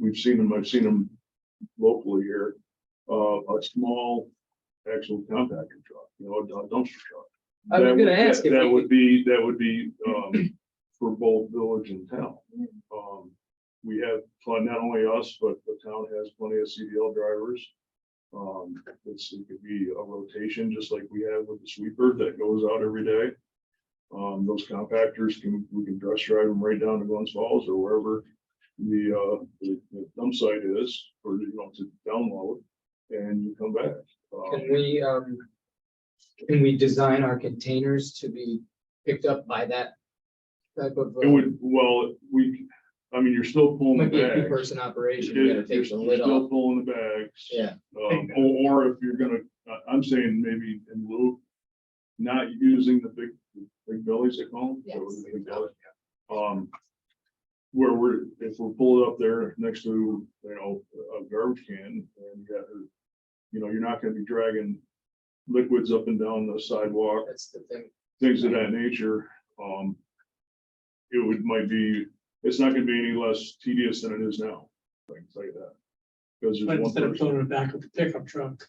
I've seen them locally here, a small actual compactor truck, a dumpster truck. I was gonna ask if That we would be, for both village and town. We have, not only us, but the town has plenty of CDL drivers. It could be a rotation, just like we have with the sweeper that goes out every day. Those compactors we can dress drive them right down to Glens Falls or wherever the dump site is, or, to download, and you come back. can we design our containers to be picked up by that type of? It would, you're still pulling the Might be a bags. two-person operation, you gotta You're take the lid still off. pulling the bags. Yeah. Or if you're gonna, I'm saying maybe in lieu, not using the big bellies they call them. Yes. The big bellies. Where if we're pulled up there next to, a garbage can, and you're not gonna be dragging liquids up and down the sidewalk, That's the thing. things of that nature. It's not gonna be any less tedious than it is now. I can tell you that. Because But there's one instead of person. throwing it back of the pickup truck.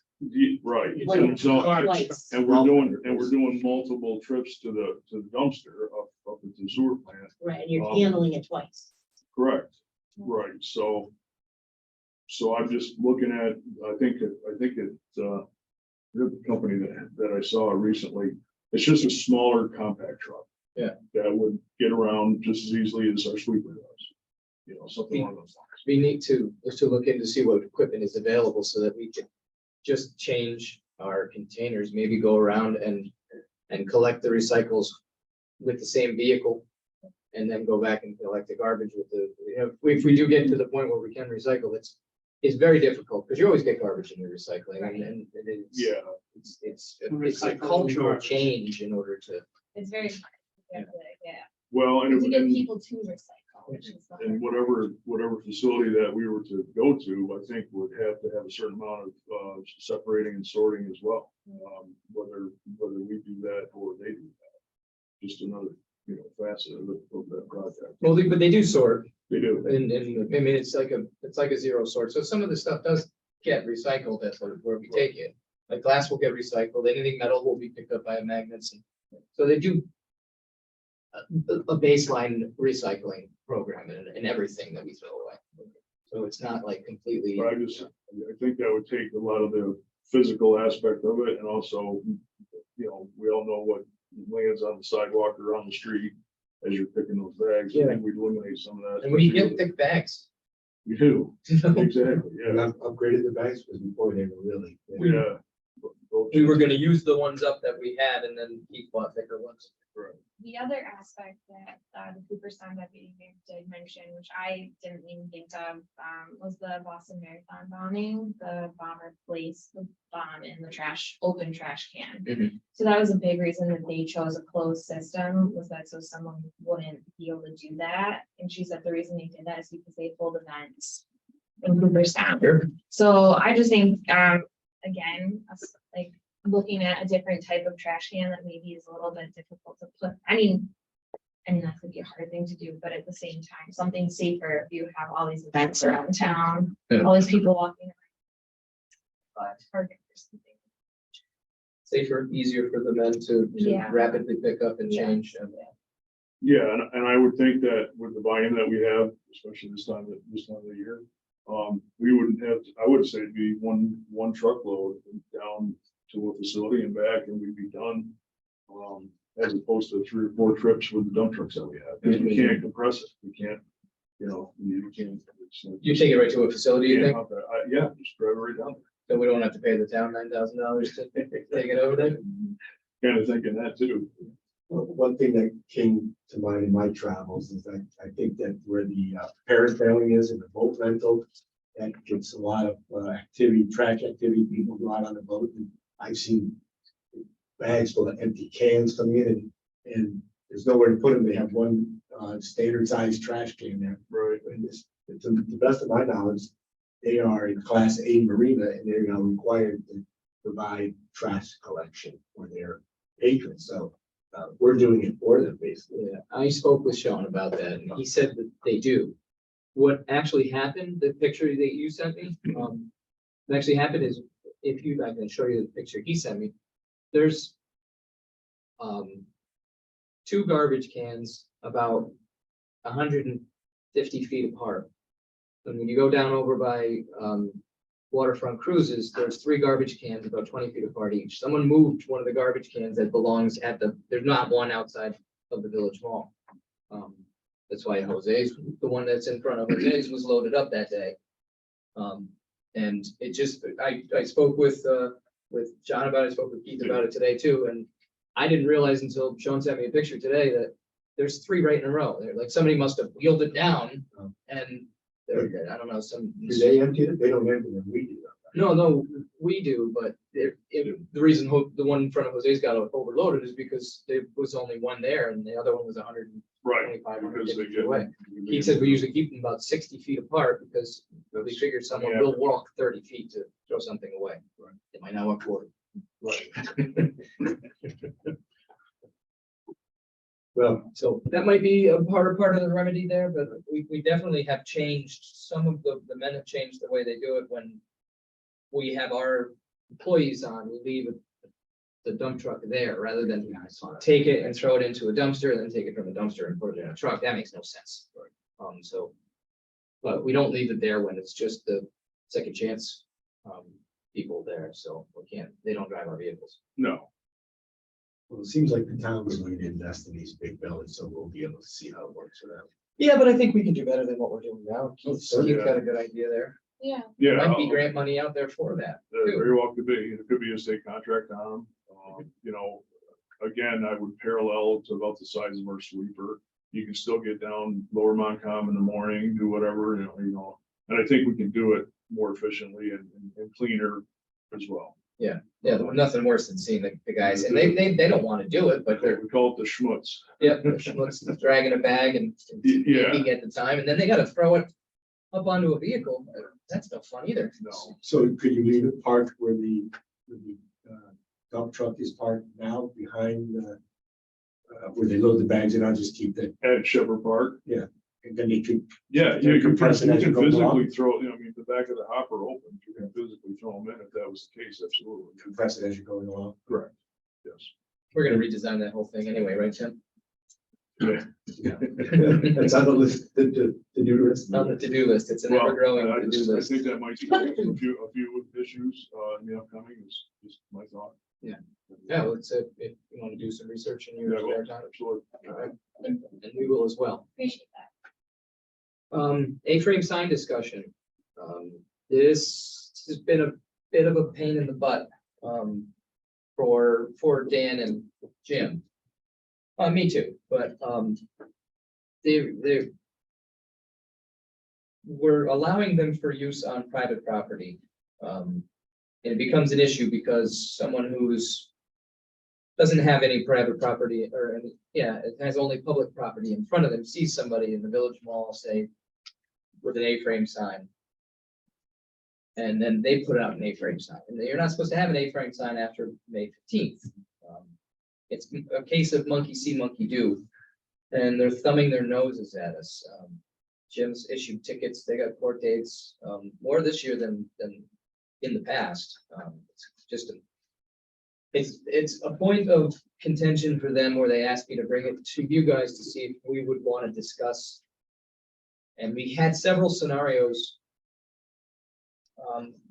Right. you Wait, And so, Twice. and we're doing multiple trips to the dumpster up at the sewer plant. Right, and you're handling it twice. Correct. Right. So I'm just looking at, I think the company that I saw recently, it's just a smaller compact truck. Yeah. That would get around just as easily as our sweeper does. Something along those lines. We need to look in to see what equipment is available so that we can just change our containers, maybe go around and collect the recycles with the same vehicle. And then go back and collect the garbage with if we do get to the point where we can recycle, it's very difficult because you always get garbage in your recycling and it's. Yeah. It's a Recycling cultural garbage. change in order to. It's very hard. Yeah, Well, to get and people to recycle, which is the and hard whatever facility that we were to go to, I think would have to have a certain amount of separating and sorting as well. Whether we do that or they do that, just another facet of that project. Well, but they do sort They do. and it's like a zero sort. So some of the stuff does get recycled at where we take it. Like glass will get recycled, anything metal will be picked up by magnets. And so they do a baseline recycling program in everything that we throw away. So it's not like completely. But I think that would take a lot of the physical aspect of it, and also, we all know what lands on the sidewalk or on the street as you're picking those bags. I think we'd eliminate some of that. And when you get thick bags. You do, exactly, And yeah, I've upgraded the bags because before they were really. yeah. We were gonna use the ones up that we had and then keep bought thicker ones. The other aspect that the Cooperstown deputy did mention, which I didn't even think of, was the Boston Marathon bombing. The bomber placed the bomb in the open trash can. Mhm. So that was a big reason that they chose a closed system, was that so someone wouldn't be able to do that. And she said the reason they did that is because they pulled events in Cooperstown. Sure. So I just think, again, like looking at a different type of trash can that maybe is a little bit difficult to put, I mean, that could be a hard thing to do, but at the same time, something safer if you have all these events around town, Yeah. all these people walking around. But target or something. Safer, easier for the men to Yeah. rapidly pick up and Yeah. change. Yeah, and I would think that with the volume that we have, especially this time of the year, we wouldn't have, I would say it'd be one truckload down to a facility and back, and we'd be done. As opposed to 3 or 4 trips with the dump trucks that we have. Because we can't compress it. We can't, you can't. You take it right to a facility, you think? Yeah, just drive it right down So we don't have to pay the town $9,000 to take it over there? there. Kind of thinking that too. Well, one thing that came to mind in my travels is I think that where the parent family is in the boat rental, that gets a lot of trash activity, people go out on the boat, and I've seen bags full of empty cans coming in, and there's nowhere to put them. They have one, standard sized trash can there. Right. And this, to the best of my knowledge, they are a class A marina and they're now required to provide trash collection for their patrons. So, we're doing it for them basically. Yeah, I spoke with Sean about that, and he said that they do. What actually happened, the picture that you sent me, what actually happened is, if you, I can show you the picture he sent me, there's two garbage cans about 150 feet apart. And when you go down over by Waterfront Cruises, there's three garbage cans about 20 feet apart each. Someone moved one of the garbage cans that belongs at there's not one outside of the village mall. That's why Jose's, the one that's in front of Jose's, was loaded up that day. And it just, I spoke with John about it, I spoke with Keith about it today too, and I didn't realize until Sean sent me a picture today that there's three right in a row. They're like, somebody must have wheeled it down and I don't know, Do they empty it? They don't empty them. We do. No, we do, but the reason the one in front of Jose's got overloaded is because there was only one there and the other one was 125, Right. 150 Because they feet get. away. He said we usually keep them about 60 feet apart because we figure someone Yeah. will walk 30 feet to throw something away. Right. They might not walk 40. Right. Well, So that might be a part of the remedy there, but we definitely have changed, some of the men have changed the way they do it when we have our employees on, we leave the dump truck there rather than take it and throw it into a dumpster and then take it from the dumpster and put it in a truck. That makes no sense. So, but we don't leave it there when it's just the second chance people there. So they don't drive our vehicles. No. well, it seems like the town is going to invest in these big buildings, so we'll be able to see how it works for them. Yeah, but I think we can do better than what we're doing now. Keith's Yeah. got a good idea there. Yeah. Yeah. Might be grant money out there for that. There too. very well could be. It could be a state contract on them. You know, again, I would parallel to about the size of our sweeper. You can still get down Lower Montcalm in the morning, do whatever, you know, and I think we can do it more efficiently and cleaner as well. Yeah, there's nothing worse than seeing the guys, and they don't want to do it, but they're, We call it the schmutz. yeah, dragging a bag and Yeah. peeking at the time, and then they gotta throw it up onto a vehicle. That's no fun either. No. So could you leave it parked where the dump truck is parked now behind where they load the bags and I'll just keep that, At Shepherd Park. and then they could, Yeah, They're you can compressing as you go physically along? throw, you know, I mean, the back of the hopper open, you can physically throw them in if that was the case, absolutely. compress it as you're going along. Correct. Yes. We're gonna redesign that whole thing anyway, right, Tim? That's on the list, the do list. On the to-do list, it's an Well, ever-growing I to-do just- I list. think that might be a few issues, in the upcoming, is just my thought. Yeah, well, it's if you wanna do some research in your Yeah, well, spare time, absolutely. and we will as well. Appreciate that. A-frame sign discussion. This has been a bit of a pain in the butt, for Dan and Jim. Me too, but, we're allowing them for use on private property. And it becomes an issue because someone doesn't have any private property it has only public property in front of them, sees somebody in the village mall, say, with an A-frame sign. And then they put out an A-frame sign, and you're not supposed to have an A-frame sign after May 15th. It's a case of monkey see, monkey do, and they're thumbing their noses at us. Jim's issued tickets, they got court dates, more this year than in the past. It's a point of contention for them where they asked me to bring it to you guys to see if we would want to discuss. And we had several scenarios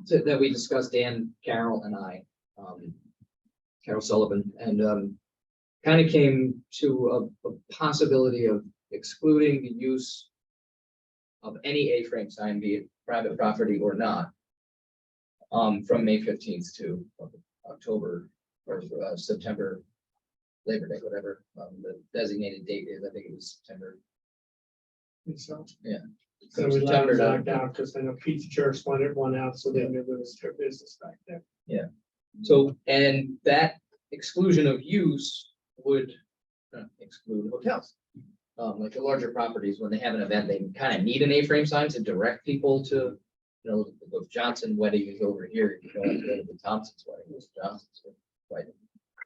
that we discussed, Dan, Carol, and I, Carol Sullivan, and kind of came to a possibility of excluding the use of any A-frame sign, be it private property or not, from May 15th to October or September, Labor Day, whatever the designated date is. I think it was September. So, Yeah. so we let September it to- lock down, because I know Pizza Church wanted one out, so they knew there was their business back there. So, and that exclusion of use would, exclude hotels. Like the larger properties, when they have an event, they kind of need an A-frame sign to direct people to, you know, the Johnson wedding is over here, you don't have to go to the Thompson's wedding, it's Johnson's wedding.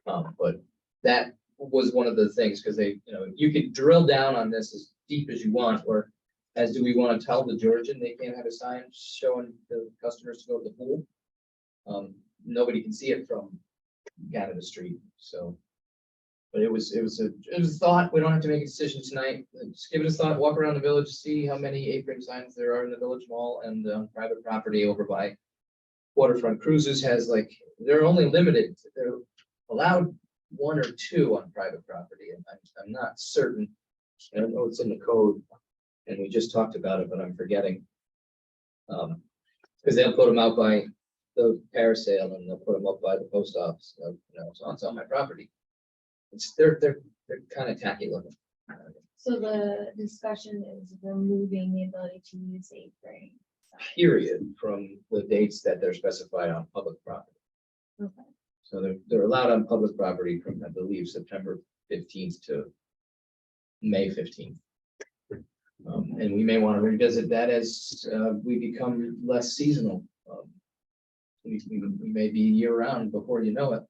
But that was one of the things, because they, you know, you could drill down on this as deep as you want, or as do we want to tell the Georgian they can't have a sign showing the customers to go to the pool? Nobody can see it from Canada Street, so. But it was a thought. We don't have to make a decision tonight. Just give it a thought, walk around the village, see how many A-frame signs there are in the village mall, and private property over by Waterfront Cruises has, like, they're only limited, they're allowed 1 or 2 on private property, and I'm not certain. I don't know it's in the code, and we just talked about it, but I'm forgetting. Because they'll put them out by the parasail, and they'll put them up by the post office, you know, so it's on my property. They're kind of tacky looking. So the discussion is removing the ability to use A-frame. Period, from the dates that they're specified on public property. Okay. So they're allowed on public property from, I believe, September 15th to May 15th. And we may want to revisit that as we become less seasonal. We may be year round before you know it.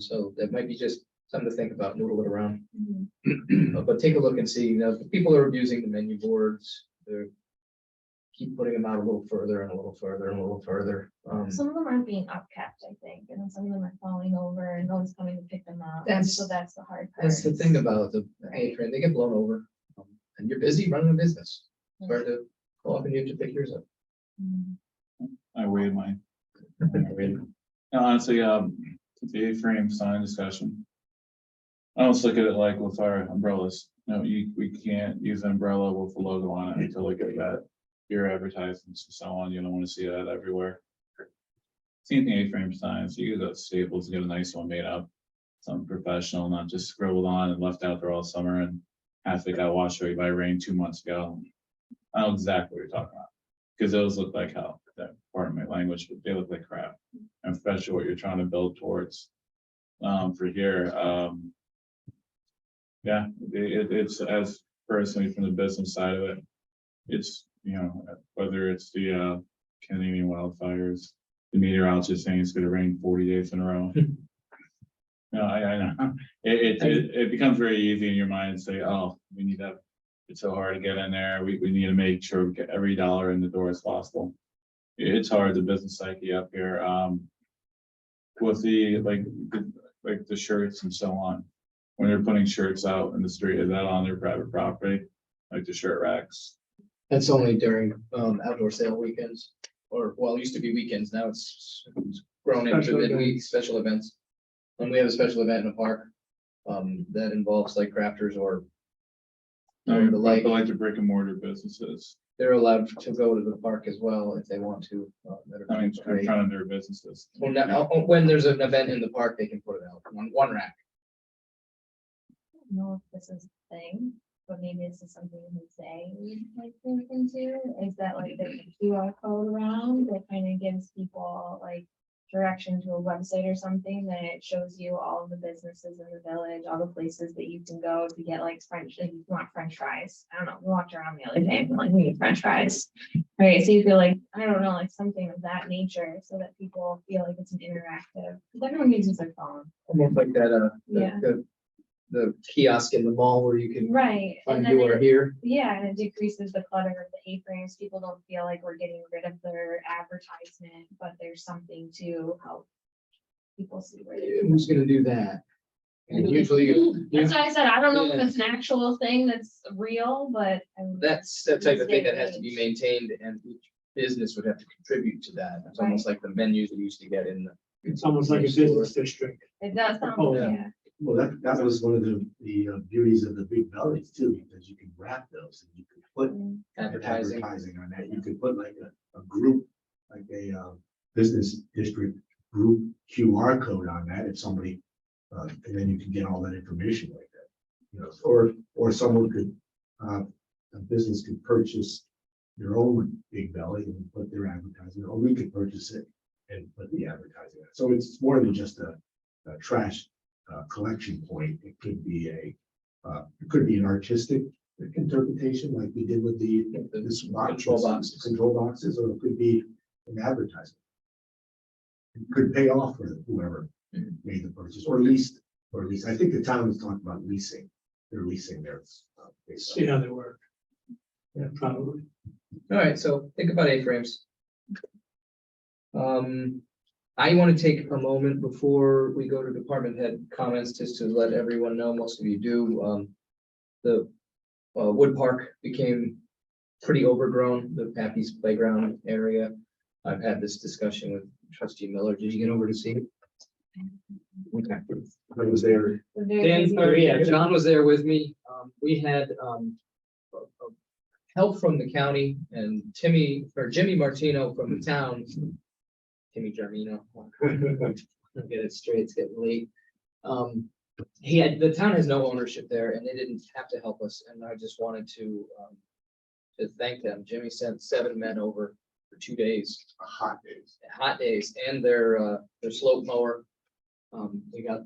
So that might be just something to think about, noodle it around. But take a look and see, you know, the people are abusing the menu boards. They're keep putting them out a little further and a little further and a little further. Some of them aren't being upkept, I think, and then some of them are falling over and no one's coming to pick them up. That's- So that's the hard part. That's the thing is- about the A-frame, they get blown over. And you're busy running a business. It's hard to go up and you have to pick yours up. Mm. I weighed mine. No, honestly, the A-frame sign discussion. I almost look at it like with our umbrellas. No, we can't use an umbrella with a logo on it until we get that. Your advertisements and so on, you don't want to see that everywhere. Same thing, A-frame signs, you go to Staples and get a nice one made up. Something professional, not just scribbled on and left out there all summer and half it got washed away by rain 2 months ago. I know exactly what you're talking about. Because those look like hell, that part of my language, but they look like crap. And especially what you're trying to build towards. For here, yeah, it's as personally from the business side of it. It's, you know, whether it's the Canadian wildfires, the meteorologist saying it's gonna rain 40 days in a row. No, I know. It becomes very easy in your mind to say, oh, we need that. It's so hard to get in there. We need to make sure we get every dollar in the door as possible. It's hard, the business psyche up here. With the like the shirts and so on. When they're putting shirts out in the street, is that on their private property? Like the shirt racks? That's only during outdoor sale weekends, or, well, it used to be weekends, now it's grown into Special midweek special events. When we have a special event in a park, that involves like crafters or the like, Like the brick and mortar businesses. they're allowed to go to the park as well if they want to. That are I mean, great. trying to their businesses. Well, now, when there's an event in the park, they can put it out on one rack. I don't know if this is a thing, but maybe this is something Jose would like to look into, is that like the QR code around that kind of gives people like direction to a website or something, that it shows you all of the businesses in the village, all the places that you can go to get like French, like if you want French fries. I don't know, we walked around the other day, and like we need French fries. Right, so you feel like, I don't know, like something of that nature, so that people feel like it's an interactive, because everyone uses their phone. Almost like that, Yeah. the kiosk in the mall where you can Right. find And then you are here. yeah, and it decreases the clutter of the A-frames. People don't feel like we're getting rid of their advertisement, but there's something to help people see where they're. Who's gonna do that? And usually, That's why I said, I don't know if it's an actual thing that's real, but. that's the type of thing that has to be maintained, and each business would have to contribute to that. It's almost like the menus we used to get in the. It's almost like a business district. It does sound, Oh, yeah. Well, that was one of the beauties of the big bellies too, because you can wrap those and you could put Advertising. on that. You could put like a group, like a business district group QR code on that if somebody, and then you can get all that information like that. You know, or someone could, a business could purchase their own big belly and put their advertising, or we could purchase it and put the advertising on. So it's more than just a trash collection point. It could be a It could be an artistic interpretation like we did with this Control boxes. control boxes, or it could be an advertisement. It could pay off for whoever made the purchase, or at least I think the town is talking about leasing. They're leasing their. See how they work. Yeah, probably. All right, so think about A-frames. I want to take a moment before we go to department head comments, just to let everyone know, most of you do, the wood park became pretty overgrown, the Pappy's playground area. I've had this discussion with trustee Miller. Did you get over to see it? Okay. I was there. We're very busy. Yeah, John was there with me. We had help from the county and Jimmy Martino from the town. Timmy Jarmino. Get it straight, it's getting late. The town has no ownership there and they didn't have to help us. And I just wanted to thank them. Jimmy sent 7 men over for 2 days. Hot days. And their slope mower. We got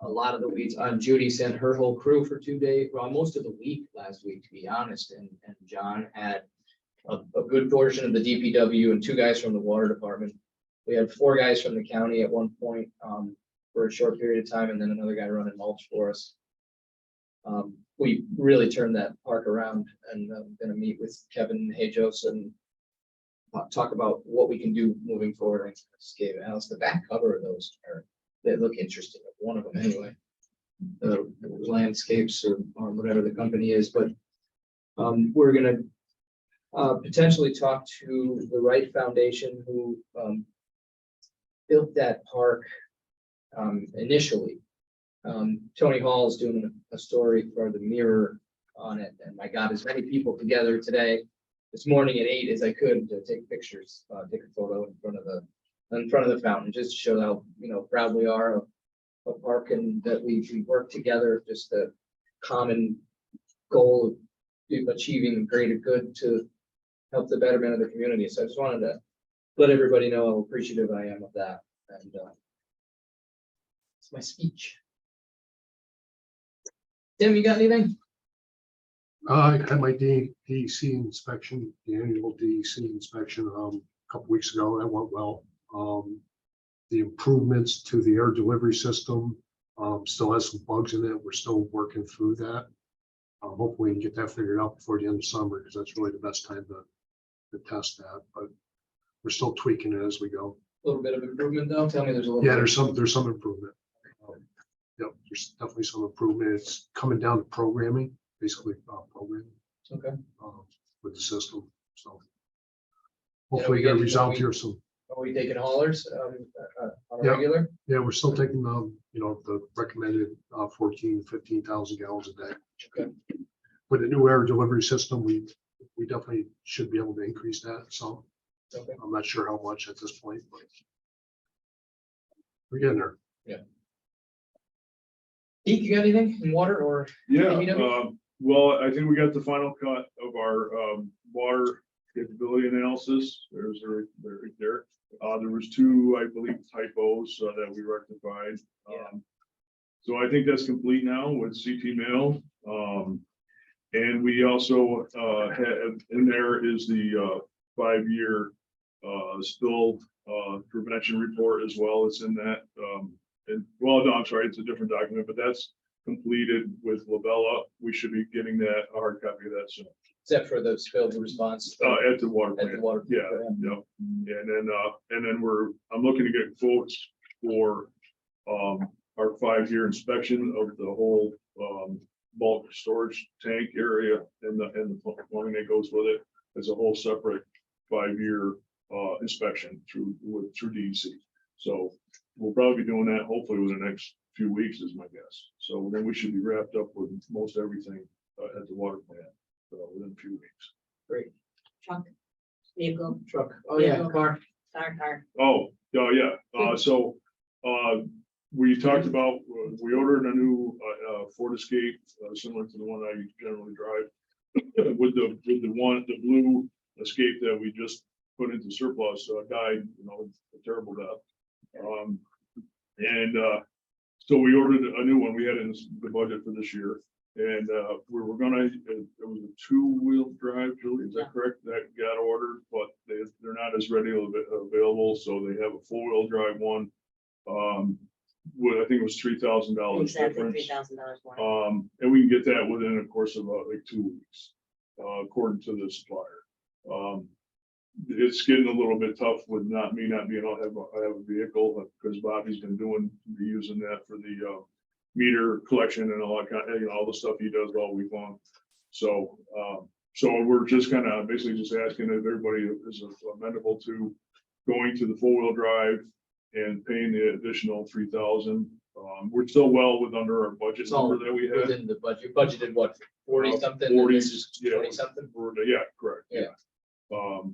a lot of the weeds. Judy sent her whole crew for 2 days, well, most of the week last week, to be honest, and John had a good portion of the DPW and 2 guys from the water department. We had 4 guys from the county at one point for a short period of time, and then another guy running mulch for us. We really turned that park around, and I'm gonna meet with Kevin Hajos and talk about what we can do moving forward. I just gave Alice the back cover of those. They look interesting, one of them anyway. The landscapes or whatever the company is, but we're gonna potentially talk to the Wright Foundation, who built that park initially. Tony Hall is doing a story for the Mirror on it, and I got as many people together today, this morning at 8 as I could to take pictures, take a photo in front of the fountain, just to show how proud we are of a park and that we work together, just the common goal of achieving greater good to help the betterment of the community. So I just wanted to let everybody know how appreciative I am of that. And it's my speech. Tim, you got anything? I had my DEC inspection, the annual DEC inspection, a couple weeks ago. That went well. The improvements to the air delivery system still has some bugs in it. We're still working through that. Hopefully we can get that figured out before the end of summer, because that's really the best time to test that. But we're still tweaking it as we go. A little bit of improvement though. Tell me there's a little. Yeah, there's some improvement. Yep, there's definitely some improvement. It's coming down to programming, basically programming. Okay. With the system. So we hopefully get a get- result we- here soon. Are we taking haulers on a Yeah. regular? Yeah, we're still taking the recommended 14, 15,000 gallons a day. Okay. With the new air delivery system, we definitely should be able to increase that. So Okay. I'm not sure how much at this point, but we're getting there. Pete, you got anything in water or? Yeah, DPW? well, I think we got the final cut of our water capability analysis. There's right there. There was 2, I believe, typos that we rectified. So I think that's complete now with CT Mail. And we also have in there is the 5-year spill prevention report as well. It's in that. Well, no, I'm sorry, it's a different document, but that's completed with Labella. We should be getting that, a hard copy of that soon. Except for the spilled response. At the water At the plant. water. Yeah, yeah. And then I'm looking to get quotes for our 5-year inspection of the whole bulk storage tank area and the plumbing that goes with it. As a whole separate 5-year inspection through DEC. So we'll probably be doing that hopefully within the next few weeks is my guess. So then we should be wrapped up with most everything at the water plant within a few weeks. Great. Truck, vehicle, Truck. Oh, yeah, Yeah. car. car. Oh, yeah. So we talked about, we ordered a new Ford Escape, similar to the one I generally drive. With the blue Escape that we just put into surplus, died, a terrible death. So we ordered a new one. We had in the budget for this year. And we were gonna, it was a two-wheel drive, Julie, is that correct? That got ordered, but they're not as ready available, so they have a four-wheel drive one. I think it was $3,000 Exactly, difference. $3,000 more. And we can get that within a course of like 2 weeks, according to the supplier. It's getting a little bit tough with me not being able to have a vehicle, because Bobby's been using that for the meter collection and all that all the stuff he does all week long. So, so we're just kind of basically just asking if everybody is amenable to going to the four-wheel drive and paying the additional 3,000. We're still well under our budget It's all number that we had. within the budget. You budgeted what, 40 something? 40, yeah. 20 something? Yeah, correct. Yeah.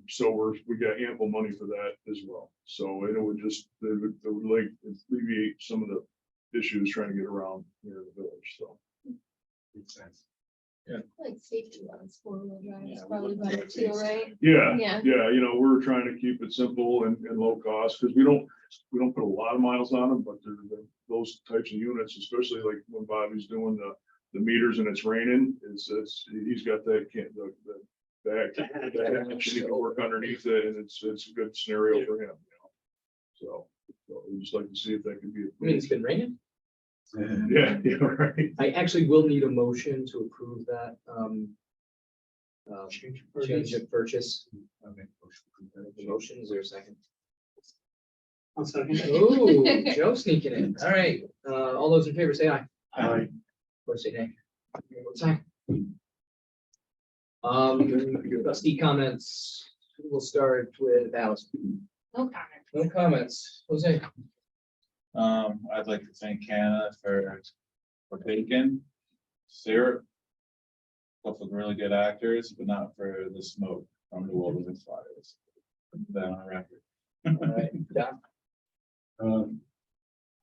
So we got ample money for that as well. So it would just, it would like alleviate some of the issues trying to get around here in the village, so. Makes sense. Like safety ones, four-wheel drive is Yeah, probably we looked better at too, these. right? Yeah, Yeah. yeah, we're trying to keep it simple and low cost, because we don't put a lot of miles on them, but those types of units, especially like when Bobby's doing the meters and it's raining, he's got that the back, he can work underneath it, and it's a good scenario for him, So we just like to see if that can be. I mean, it's been raining. Yeah, right. I actually will need a motion to approve that. Change of purchase. Motion, is there a second? I'll second. Oh, Joe sneaking in. All right, all those in favor say aye. Aye. Or say nay. What's that? Trustee comments. We'll start with Alice. No comment. No comments. Jose. I'd like to thank Canada for bacon, syrup. Both of really good actors, but not for the smoke from the wilderness fires. Put that on record. All right, Doc.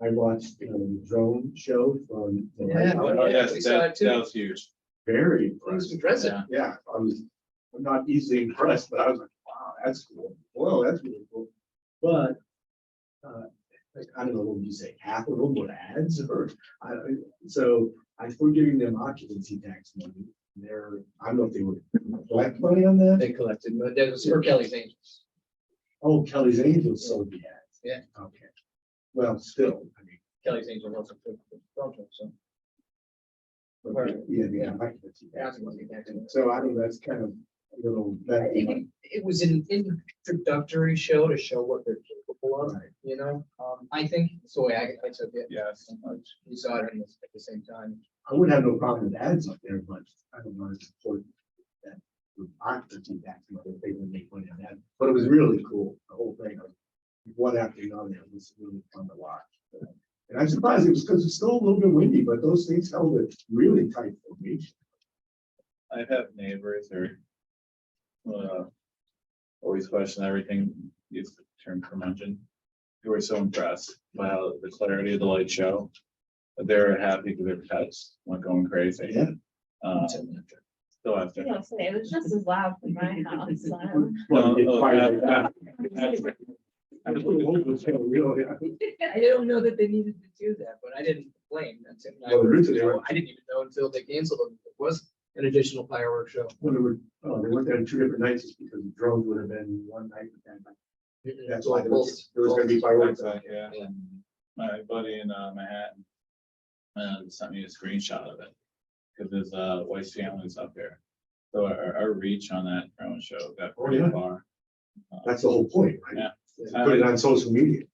I watched the drone show from. Yeah. Oh, yes, we saw it too. that was huge. Very Please impressive. address it. Yeah. Yeah, I'm not easily impressed, but I was like, wow, that's cool. Well, that's really cool. But, like, I don't know, what would you say, half of them were ads or, so we're giving them occupancy tax money. I don't know if they would collect money on that. They collected, but that was for Kelly's Angels. Oh, Kelly's Angels sold the ads. Yeah. Okay. Well, still, I mean. Kelly's Angels also for the project, so. Yeah, occupancy tax money. So I think that's kind of a little. I think it was an introductory show to show what they're capable of, I think, it's the way I took it. Yeah, so much. We saw it at the same time. I would have no problem with ads up there, but I don't want to support that with occupancy tax money if they would make money on that. But it was really cool, the whole thing. One afternoon there was really fun to watch. And I'm surprised it was because it's still a little bit windy, but those things held it really tight formation. I have neighbors or always question everything, use the term curmudgeon, who are so impressed by how the clarity of the light show. That they're happy because their pets weren't going crazy. Yeah. Still have to. Yeah, it was just as loud in my house. So. Well, it's Oh, quite- yeah. Really, I don't know that they needed to do that, but I didn't complain. That's it. Well, originally- I didn't even know until they canceled it. It was an additional fireworks show. Well, they went there 2 different nights just because the drones would have been one night. But then that's why there was going to be fireworks. Yeah. Yeah. My buddy in Manhattan sent me a screenshot of it because his wife's family's up here. So our reach on that drone show got pretty yeah. far. That's the whole point, right? Yeah. Put it on social media.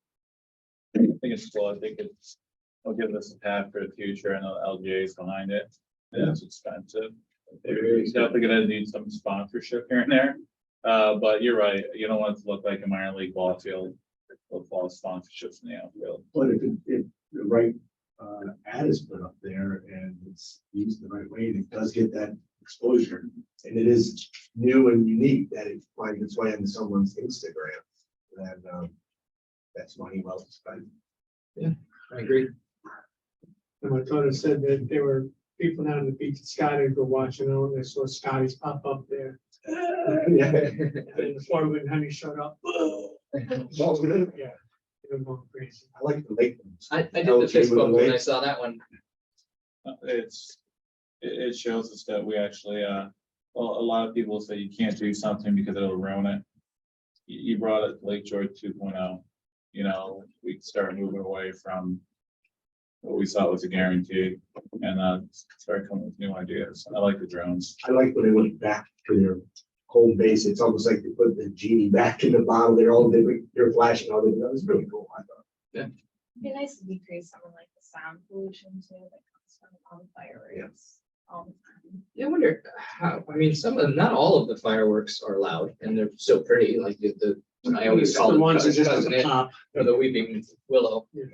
I think it's cool. I think it'll give us a path for the future. I know LGA is behind it. And it's expensive. They're definitely gonna need some sponsorship here and there. But you're right. You don't want it to look like a minor league ball field with false sponsorships in the outfield. But if the right ad is put up there and it's used the right way, and it does get that exposure. And it is new and unique that it finds its way into someone's Instagram. And that's money well spent. I agree. And my daughter said that there were people down on the beach in Scotty who were watching, and they saw Scotty's pop up there. Yeah. And the four-wheeler honey showed up. Yeah, they were going crazy. I like the lake ones. I did the fist bump when I saw that one. It's it shows us that we actually, well, a lot of people say you can't do something because it'll ruin it. You brought it Lake George 2.0, you know, we start moving away from what we thought was a guarantee and, start coming with new ideas. I like the drones. I like when they went back to their home base. It's almost like they put the genie back in the bottle. They're flashing all the, that was really cool. I thought. It'd be nice to decrease some of like the sound pollution too that comes from all the fireworks all the time. I wonder how, I mean, not all of the fireworks are loud and they're still pretty, like I always call The them ones that just at cousin the it, top. or the weeping willow. Yeah.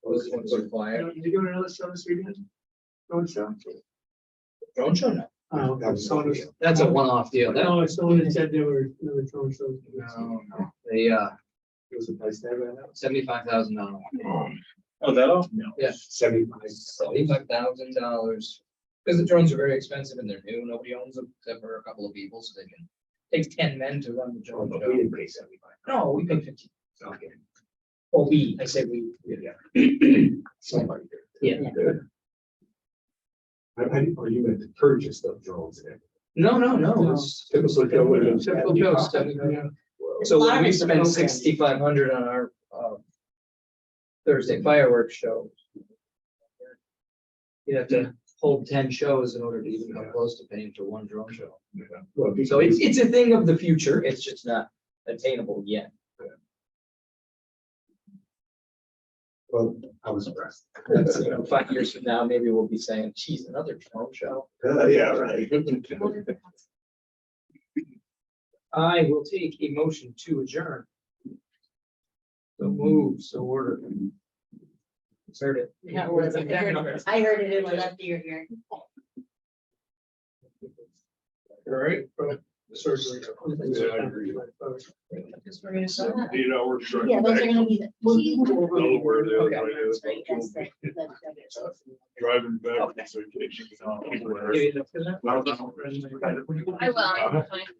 Those ones are quiet. You doing another show this weekend? Drone show? Drone show, no. Oh, That was so nice. That's a one-off deal. That, no, someone had said there were another drone shows. no, they, It was a nice day, right? $75,000. Oh, that all? No. Yeah. $75,000. Because the drones are very expensive and they're new. Nobody owns them except for a couple of people, so they can. Takes 10 men to run the drone But show. we didn't pay 75. No, we paid 15. Okay. Oh, I said we. Yeah. Somebody did. Yeah. Good. Or you meant to purchase the drones and everything. No. It's Typical Joe Williams. Typical Joe stuff. So when we spend 6,500 on our Thursday fireworks show. You have to hold 10 shows in order to even come close to paying for one drone show. Well, So it's a thing of the future. It's just not attainable yet. Well, I was impressed. That's, 5 years from now, maybe we'll be saying, geez, another drone show. Yeah, right. I will take a motion to adjourn. So move, so order. Heard it. Yeah, well, I heard it in my left ear here. All right. Surgery. Yeah, I agree. Just we're gonna show. 8 hours. truck Yeah, those back are gonna be the. Delaware the other Okay. night, That's right, that's the- driving back from vacation. Give you the- I will. Fine.